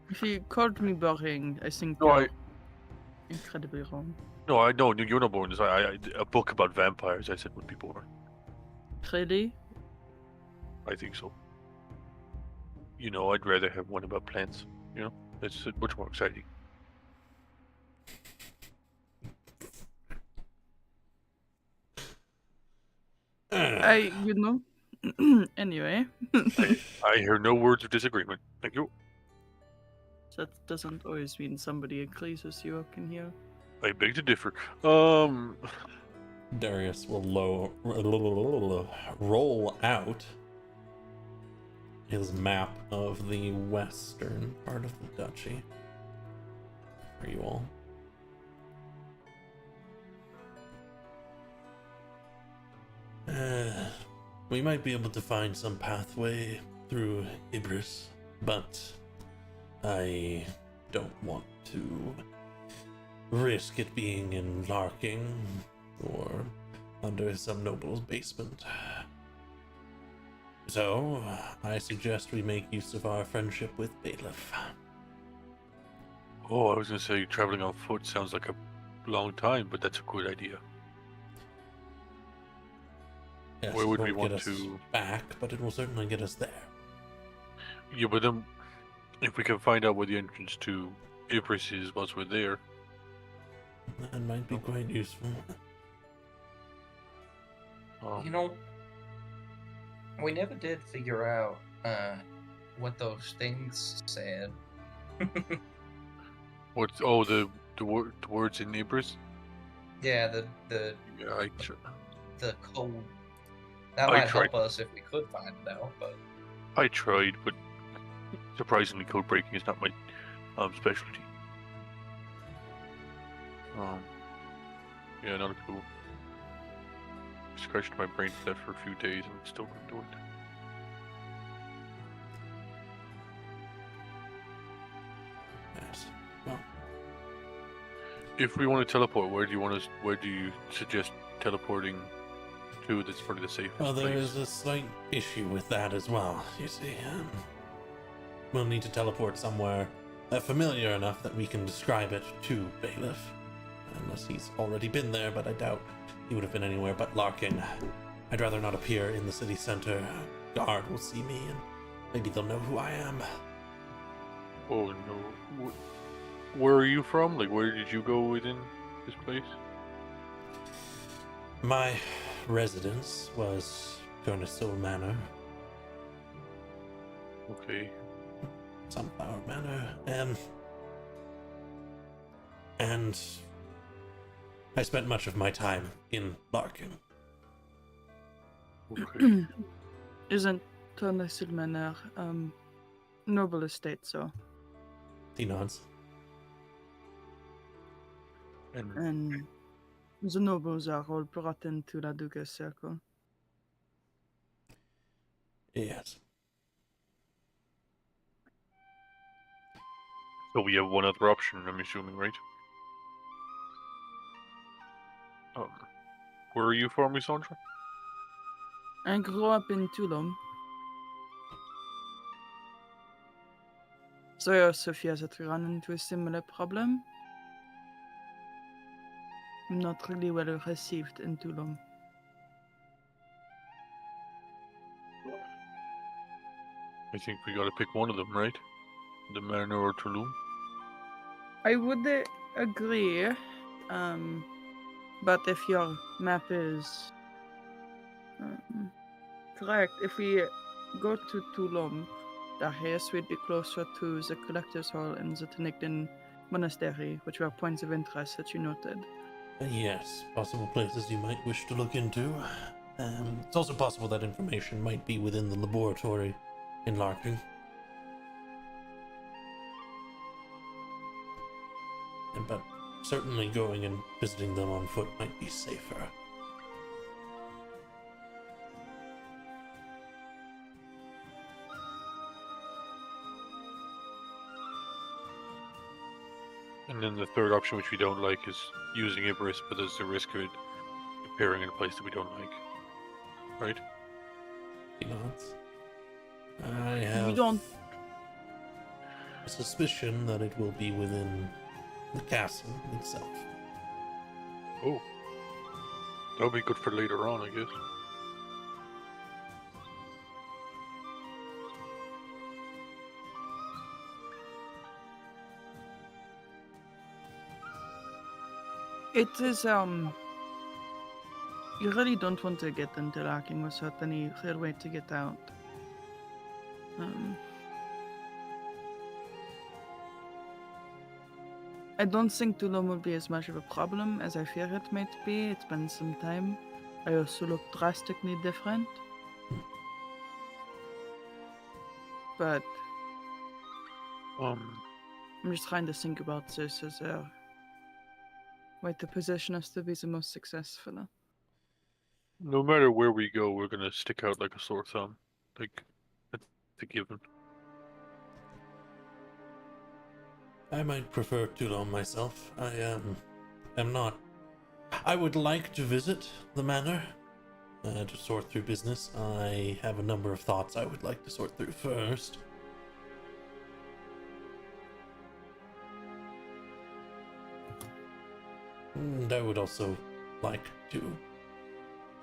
If you called me boring, I think No, you're incredibly wrong. No, I know you're not boring. A book about vampires, I said, would be boring. Really? I think so. You know, I'd rather have one about plants. You know, it's much more exciting. Anyway. I hear no words of disagreement. Thank you. That doesn't always mean somebody agrees with you up in here. I beg to differ. Darius will roll out his map of the western part of the duchy for you all. We might be able to find some pathway through Ibris, but I don't want to risk it being in Larking or under some noble's basement. So, I suggest we make use of our friendship with Bailiff. Oh, I was gonna say traveling on foot sounds like a long time, but that's a good idea. Yes, Where would it we won't want get us to? back, but it will certainly get us there. Yeah, but then if we can find out where the entrance to Ibris is once we're there. That might be quite useful. You know, we never did figure out what those things said. What's the words in Ibris? Yeah, the Yeah, the code. That I might tried. help us if we could find it out, but I tried, but surprisingly, code breaking is not my specialty. Yeah, not a clue. Scratched my brain for that for a few days and still couldn't do it. Yes. Well, If we want to teleport, where do you suggest teleporting to? That's probably the safest well, there place. is a slight issue with that as well. You see, we'll need to teleport somewhere familiar enough that we can describe it to Bailiff. Unless he's already been there, but I doubt he would have been anywhere but Larkin. I'd rather not appear in the city center. Guard will see me, and maybe they'll know who I am. Oh no. Where are you from? Like, where did you go within this place? My residence was Soul Manor, Okay. Sunflower Manor, and I spent much of my time in Larkin. Okay. Isn't Tournesil Manor noble estate, so? He nods. And the nobles are all brought into the Duke's circle. Yes. So we have one other option, I'm assuming, right? Where are you from, Sandra? I grew up in Tulum. So Sophia has run into a similar problem. I'm not really well received in Tulum. I think we gotta pick one of them, right? The Manor or Tulum? I would agree, but if your map is correct, if we go to Tulum, the highest we'd be closer to the Collector's Hall and the Tenigdan Monastery, which were points of interest that you noted. Yes, possible places you might wish to look into. It's also possible that information might be within the laboratory in Larkin. But certainly going and visiting them on foot might be safer. And then the third option, which we don't like, is using Icarus, but there's the risk of it appearing in a place that we don't like. Right? He nods. I have We don't. a suspicion that it will be within the castle itself. Oh. That'll be good for later on, I guess. It is, you really don't want to get interlocking without any clear way to get out. I don't think Tulum will be as much of a problem as I fear it might be. It's been some time. I also look drastically different. But I'm just trying to think about this as a way to position us to be the most successful. No matter where we go, we're gonna stick out like a sore thumb. Like, that's a given. I might prefer Toulon myself. I am not. I would like to visit the manor to sort through business. I have a number of thoughts I would like to sort through first. And I would also like to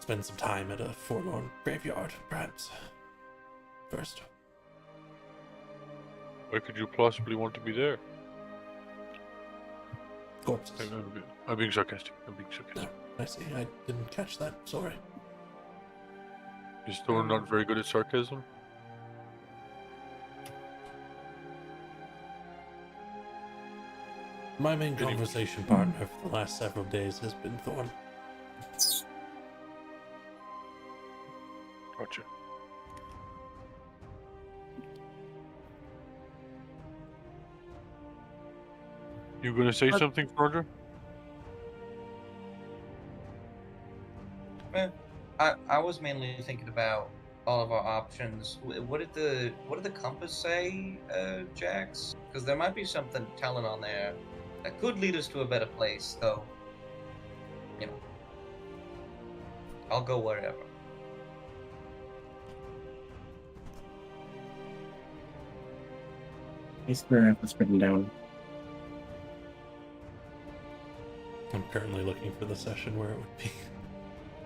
spend some time at a forlorn graveyard, perhaps. First. Why could you possibly want to be there? Corpses. I'm being sarcastic. No, I see. I didn't catch that. Sorry. You're still not very good at sarcasm? My main conversation partner for the last several days has been Thorn. Gotcha. You gonna say something, Roger? I was mainly thinking about all of our options. What did the compass say, Jax? Because there might be something telling on there that could lead us to a better place. Though, you know, I'll go wherever. My spirit was written down. I'm currently looking for the session where it would be.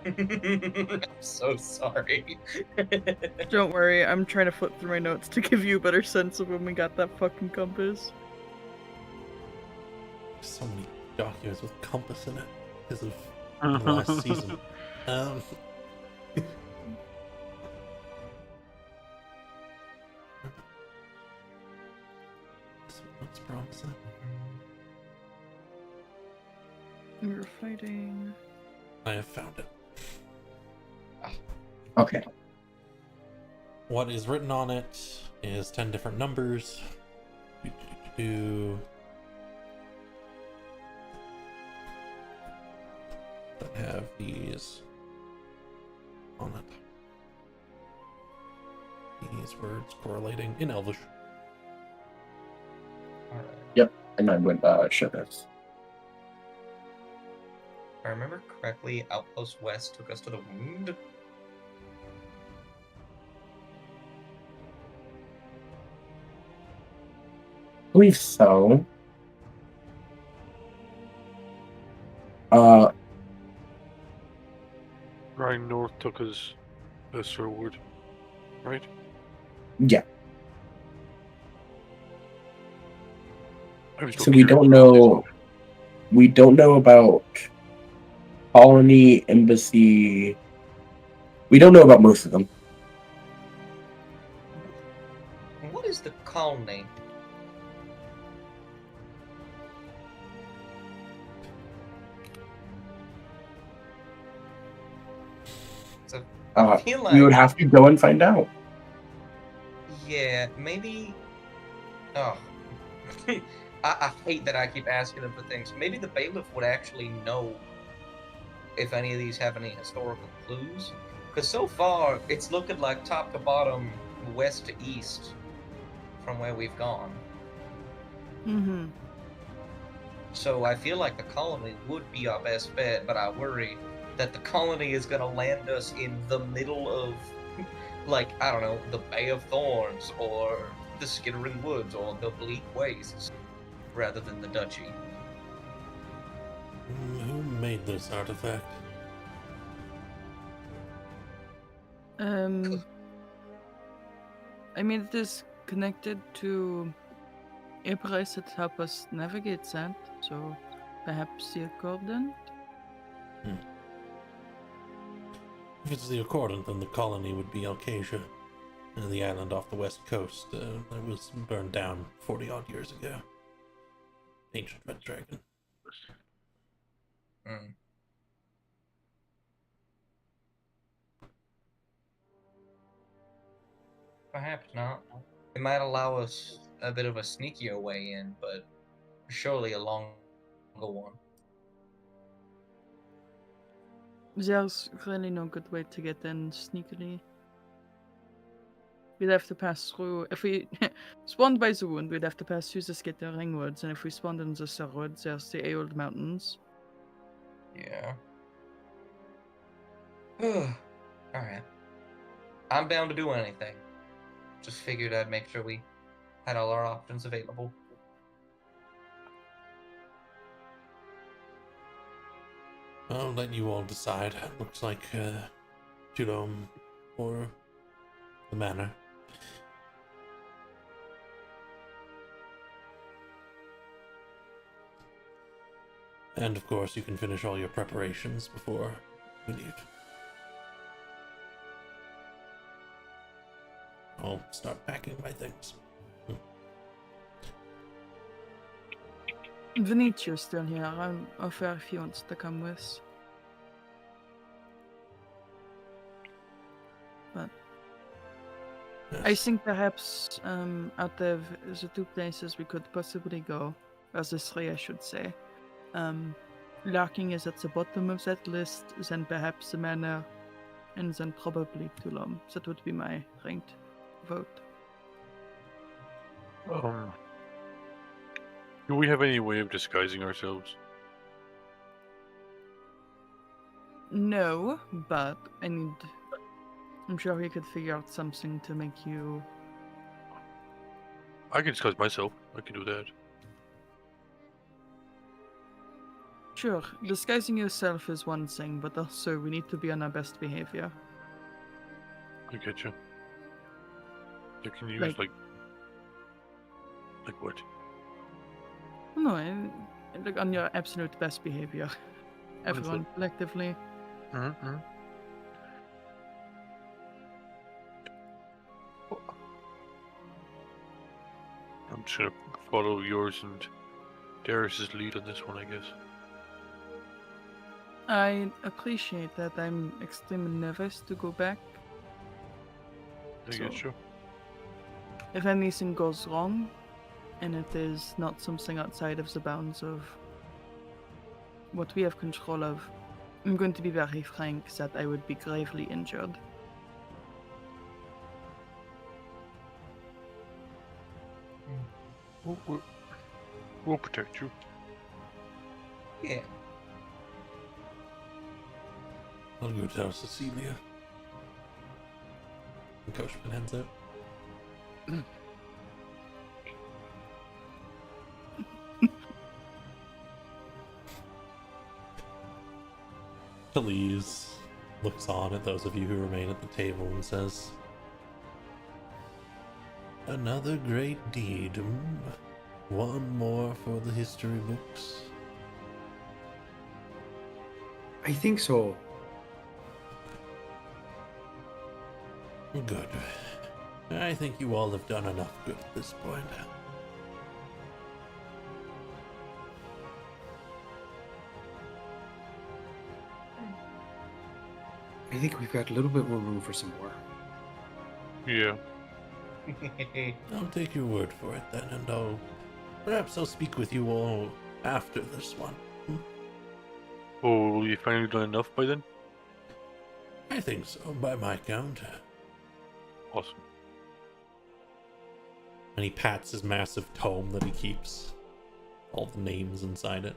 I'm so sorry. Don't worry, I'm trying to flip through my notes to give you a better sense of when we got that fucking compass. So many documents with compass in it because of the last season. What's promising? We were fighting. I have found it. Okay. What is written on it is 10 different numbers. That have these on it. These words correlating in Elvish. Alright. Yep, and I would share this. If I remember correctly, Outpost West took us to the wound. I believe so. Ryan North took us westward, right? Yeah. I'm still So we curious don't about know. We don't know about Colony, Embassy. We don't know about most of them. What is the colony? So I feel like We would have to go and find out. yeah, maybe. Oh, I hate that I keep asking them for things. Maybe the bailiff would actually know if any of these have any historical clues. Because so far, it's looking like top to bottom, west to east from where we've gone. Mm-hmm. So I feel like the colony would be our best bet, but I worry that the colony is going to land us in the middle of, like, I don't know, the Bay of Thorns, or the Skittering Woods, or the Bleak Wastes, rather than the Duchy. Who made this artifact? I mean, it is connected to a place that help us navigate that, so perhaps the Accordant? If it's the Accordant, then the colony would be Alcasia, the island off the west coast that was burned down 40-odd years ago. Ancient red dragon. Perhaps not. It might allow us a bit of a sneakier way in, but surely a longer one. There's really no good way to get in sneakily. We'd have to pass through. If we spawned by the wound, we'd have to pass through the Skittering Woods, and if we spawned in the Sarud, there's the Aold Mountains. Yeah. Alright. I'm bound to do anything. Just figured I'd make sure we had all our options available. I'll let you all decide. Looks like Tudome or the Manor. And of course, you can finish all your preparations before we leave. I'll start packing my things. Venetia's still here. I'll offer if he wants to come with. But I Yes. think perhaps out of the two places we could possibly go, or the three I should say, Larking is at the bottom of that list, then perhaps the Manor, and then probably Tulum. That would be my ranked vote. Do we have any way of disguising ourselves? No, but I'm sure we could figure out something to make you. I can disguise myself. I can do that. Sure, disguising yourself is one thing, but also we need to be on our best behavior. I get you. You can use Like- like what? No, like on your absolute best behavior. Everyone collectively. Mm-hmm. I'm just gonna follow yours and Darius's lead on this one, I guess. I appreciate that. I'm extremely nervous to go back. I get you. If anything goes wrong, and it is not something outside of the bounds of what we have control of, I'm going to be very frank that I would be gravely injured. We'll protect you. Yeah. I'll go tell Cecilia. And Coachman heads out. Talise looks on at those of you who remain at the table and says, "Another great deed. One more for the history books." I think so. Good. I think you all have done enough good at this point. I think we've got a little bit more room for some more. Yeah. I'll take your word for it then, and I'll Perhaps I'll speak with you all after this one. Oh, will you finally done enough by then? I think so, by my count. Awesome. And he pats his massive tome that he keeps. All the names inside it.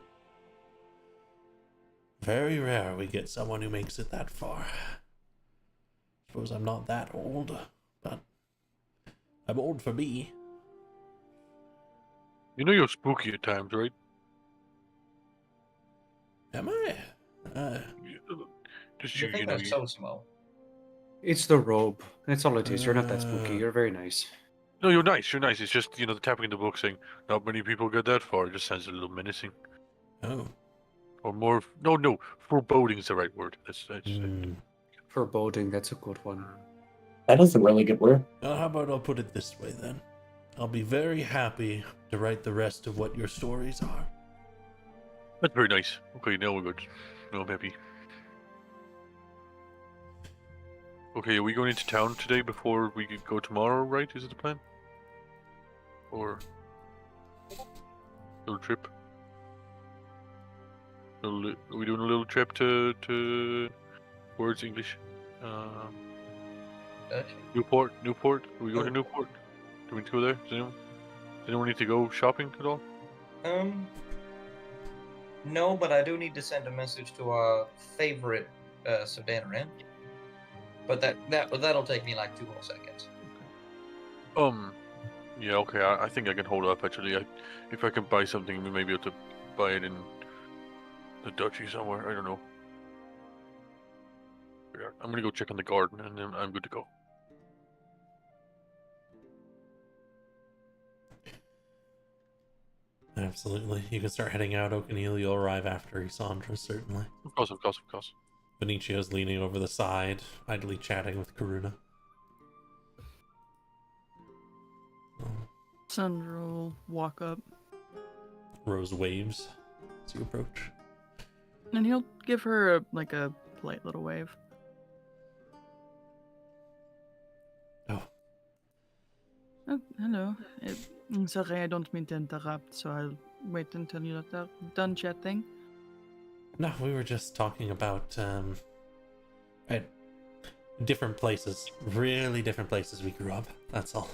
Very rare we get someone who makes it that far. Suppose I'm not that old, but I'm old for me. You know you're spooky at times, right? Am I? Just You you think know, that's so small? It's the robe. That's all it is. You're not that spooky. You're very nice. No, you're nice. You're nice. It's just the tapping in the book saying not many people get that far. It just sounds a little menacing, Oh. or more. No, foreboding is the right word. That's Foreboding, that's a good one. That is a really good word. Well, how about I'll put it this way then? I'll be very happy to write the rest of what your stories are. That's very nice. Okay, now we're good. No, I'm happy. Okay, are we going into town today before we could go tomorrow, right? Is it the plan? Or little trip? Are we doing a little trip to words English? Dutch? Newport? Are we going to Newport? Do we need to go there? Does anyone need to go shopping at all? No, but I do need to send a message to our favorite Savannah. But that'll take me like 2 whole seconds. Yeah, okay. I think I can hold up actually. If I can buy something, we may be able to buy it in the Duchy somewhere. I don't know. Yeah, I'm gonna go check on the garden, and then I'm good to go. Absolutely. You can start heading out. O'Keneal, you'll arrive after Isandra, certainly. Of course. Benicio's leaning over the side, idly chatting with Karuna. Sandra will walk up, Rose waves as you approach. and he'll give her a polite little wave. Oh, hello. Sorry, I don't mean to interrupt, so I'll wait until you're done chatting. No, we were just talking about different places. Really different places we grew up. That's all.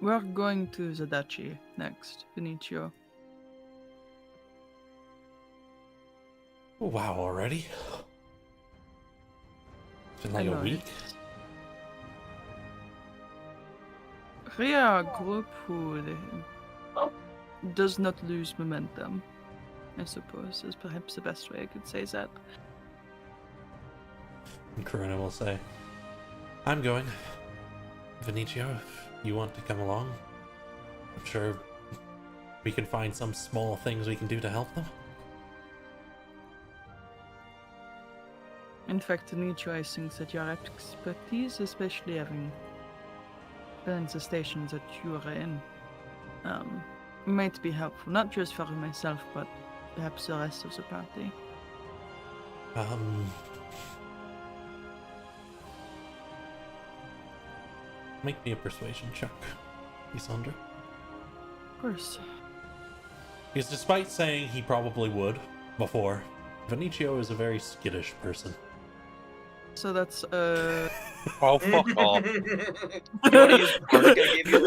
We're going to the Duchy next, Benicio. Oh, wow, already? It's been like a week. We are a group who does not lose momentum, I suppose, is perhaps the best way I could say that. And Karuna will say, I'm going. Vinicio, if you want to come along, I'm sure we can find some small things we can do to help them. In fact, Benicio, I think that your expertise, especially having been in the stations that you are in, might be helpful, not just for myself, but perhaps the rest of the party. Make me a persuasion check, Isandra. Of course. Because despite saying he probably would before, Vinicio is a very skittish person. So that's Oh, fuck off. You want to use the card I gave you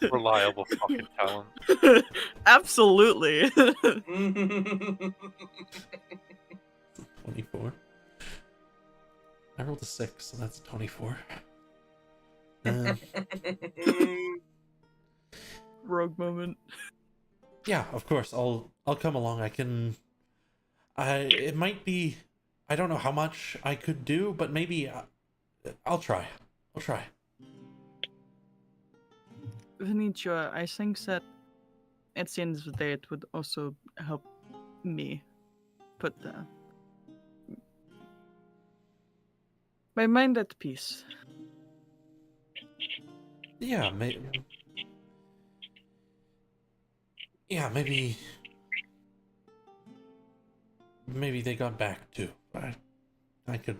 earlier? Reliable fucking talent. absolutely. 24. I rolled a 6, so that's 24. Rogue moment. Yeah, of course. I'll come along. It might be. I don't know how much I could do, but maybe I'll try. Vinicio, I think that at the end of the day, it would also help me put my mind at peace. Yeah, maybe they got back too. I could.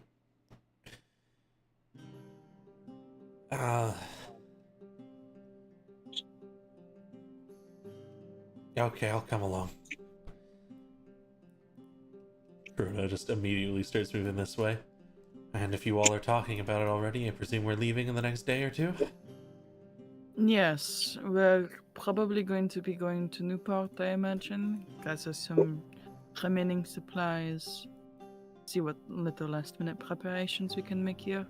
Okay, I'll come along. Karuna just immediately starts moving this way. And if you all are talking about it already, I presume we're leaving in the next day or two? Yes, we're probably going to be going to Newport, I imagine. Gather some remaining supplies. See what little last minute preparations we can make here.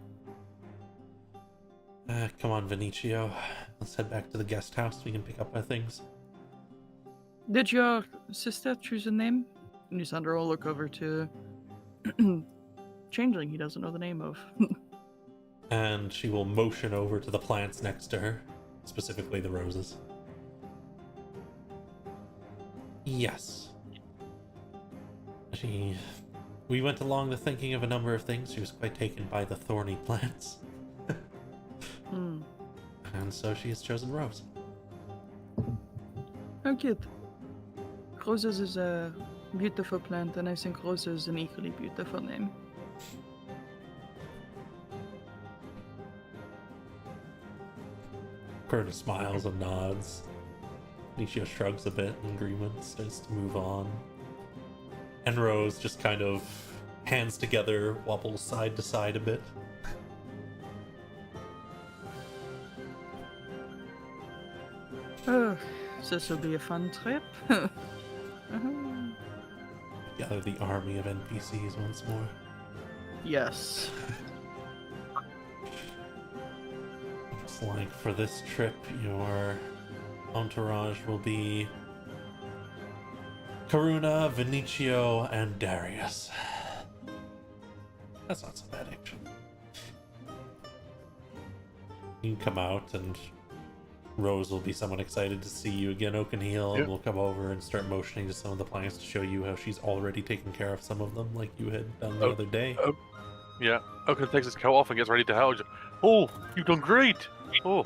Come on, Vinicio. Let's head back to the guest house. We can pick up our things. Did your sister choose a name? Lysandra will look over to Changeling he doesn't know the name of. And she will motion over to the plants next to her, specifically the roses. Yes. We went along the thinking of a number of things. She was quite taken by the thorny plants. And so she has chosen Rose. Oh, cute. Roses is a beautiful plant, and I think Rose is an equally beautiful name. Curtis smiles and nods. Nicio shrugs a bit in agreement, starts to move on. And Rose just kind of hands together, wobbles side to side a bit. Oh, this will be a fun trip. Gather the army of NPCs once more. Yes. Looks like for this trip, your entourage will be Karuna, Vinicio, and Darius. That's not so bad, actually. You can come out, and Rose will be somewhat excited to see you again, Oakenheel, and Yep. we'll come over and start motioning to some of the plants to show you how she's already taken care of some of them, like you had done the Oh, other day. Yeah. Okay, takes his coat off and gets ready to house. Oh, you've done great. Oh,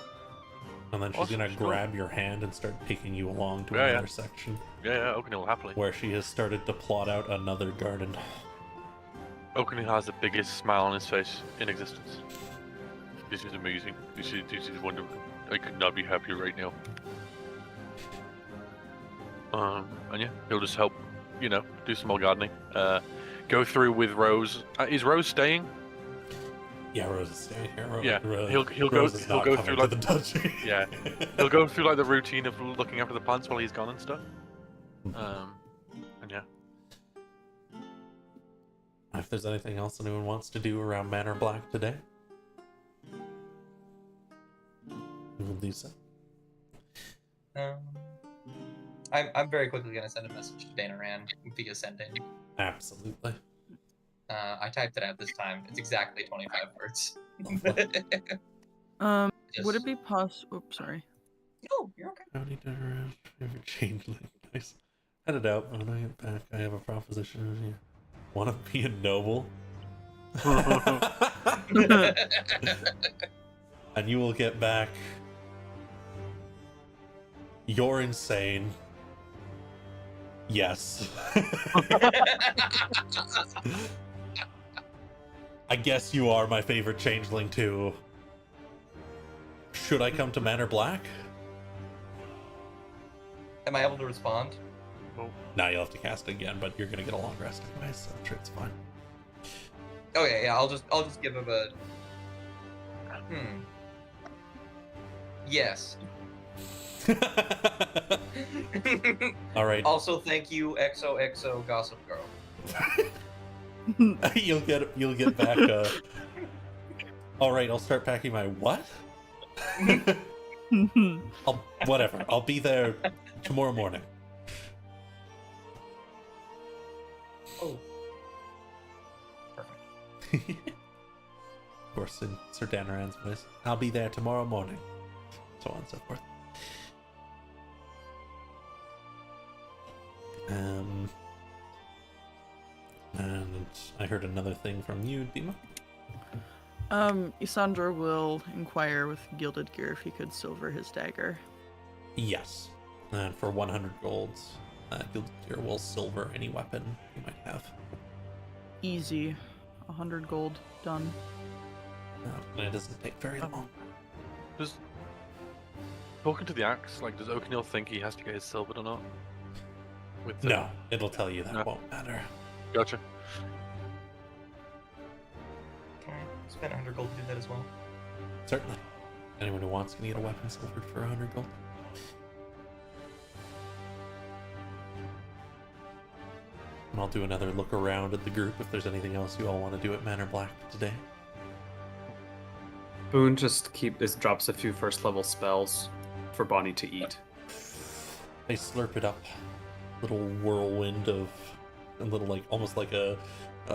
And then she's awesome, gonna she's cool. grab your hand and start taking you along to Yeah, another yeah. section yeah, Oakenhill happily. where she has started to plot out another garden. Oakenhill has the biggest smile on his face in existence. This is amazing. This is wonderful. I could not be happier right now. And yeah, he'll just help, do some more gardening. Go through with Rose. Is Rose staying? Yeah, Rose is staying here. Yeah, he'll go Rose is not go coming through to like the Duchy. Yeah. He'll go through like the routine of looking after the plants while he's gone and stuff. And yeah. If there's anything else anyone wants to do around Manor Black today, we will do so. I'm very quickly gonna send a message to Dana Rand via sending. Absolutely. I typed it out this time. It's exactly 25 words. Would it be possible? Oops, sorry. No, you're okay. Howdy, Darius. Favorite changeling. Nice. Head it out. When I get back, I have a proposition. You want to be a noble? And you will get back. You're insane. Yes. I guess you are my favorite changeling too. Should I come to Manor Black? Am I able to respond? Now you'll have to cast again, but you're gonna get a long rest anyway, so I'm sure it's fine. Okay, yeah, I'll just give him a. Yes. All right. Also, thank you, XOXO Gossip Girl. you'll get back. All right, I'll start packing my what? Whatever. I'll be there tomorrow morning. Oh. Perfect. Of course, in Sir Danaran's voice. I'll be there tomorrow morning. So on and so forth. And I heard another thing from you, Dima. Isandra will inquire with Gilded Gear if he could silver his dagger. Yes. And for 100 golds, Gilded Gear will silver any weapon you might have. Easy. 100 gold. Done. No, it doesn't take very long. Does talking to the axe, like, does Oakneel think he has to get his silvered or not? With the... No, it'll tell you that No. won't matter. Gotcha. Can I spend 100 gold to do that as well? Certainly. Anyone who wants can get a weapon silvered for 100 gold. And I'll do another look around at the group if there's anything else you all want to do at Manor Black today. Boone just drops a few first level spells for Bonnie to eat. They slurp it up. Little whirlwind of a little, like, almost like a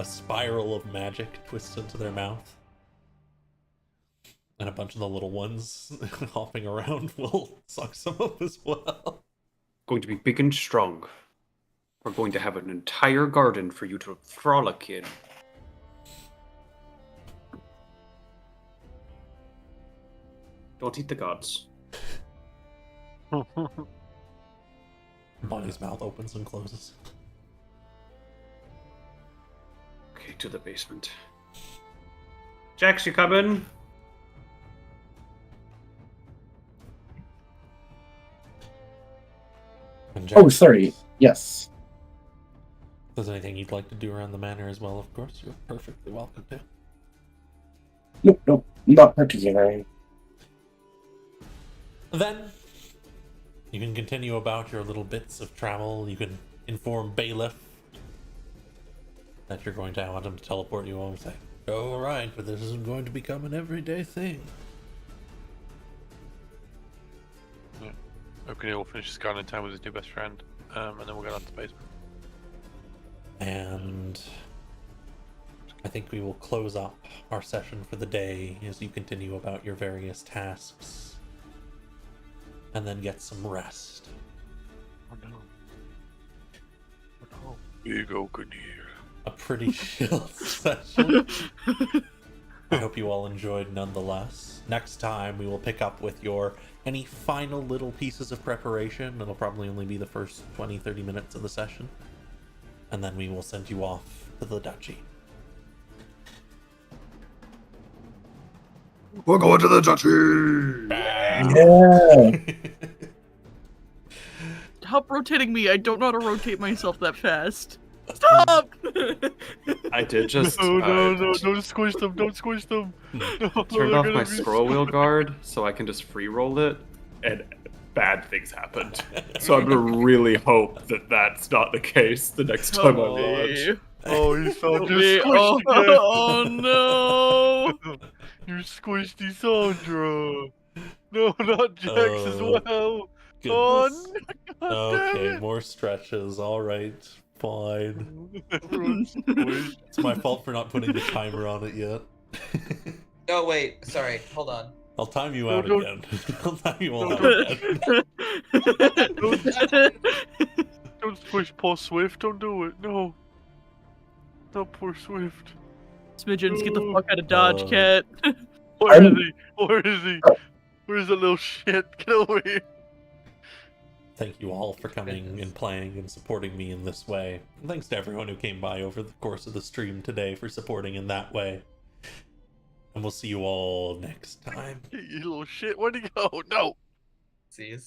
spiral of magic twists into their mouth. And a bunch of the little ones hopping around will suck some up as well. Going to be big and strong. We're going to have an entire garden for you to frolic in. Don't eat the gods. Bonnie's mouth opens and closes. Okay, to the basement. Jax, you coming? And Oh, Jax, sorry. Yes. If there's anything you'd like to do around the manor as well, of course, you're perfectly welcome to. Nope, not particularly. Then, you can continue about your little bits of travel. You can inform Bailiff that you're going to want him to teleport you home and say, "Oh, all right, but this isn't going to become an everyday thing." Yeah. Oakneel will finish his garden time with his new best friend, and then we'll go down to the basement. And I think we will close up our session for the day as you continue about your various tasks. And then get some rest. Oh no. Oh no. Big Oakneel. A pretty chill session. I hope you all enjoyed nonetheless. Next time we will pick up with any final little pieces of preparation. It'll probably only be the first 20-30 minutes of the session. And then we will send you off to the Duchy. We're going to the Duchy! Yeah. Stop rotating me. I don't know how to rotate myself that fast. Stop! I did just No, don't squish them, don't squish them. No, turned they're off gonna my be scroll wheel guard so I can just free roll it. And bad things happened. So I'm gonna really hope that that's not the case the next time I watch. Oh, you found your Me. squished Oh, again. oh no! You squished Sandra. No, not Jax as Oh, well. Goodness. Oh, no, God Okay, damn more stretches. Alright, fine. it. Everyone's squished. It's my fault for not putting the timer on it yet. Oh wait, sorry. Hold on. I'll time you out don't- again. I'll time you all No, out again. Don't squish poor Swift. Don't do it. No. Not poor Swift. Smidgens, get the fuck out of Dodge, Oh. cat. Where is he? Where is he? Where's that little shit? Get over here. Thank you all for coming and playing and supporting me in this way. And thanks to everyone who came by over the course of the stream today for supporting in that way. And we'll see you all next time. You little shit. Where'd he go? No. See ya.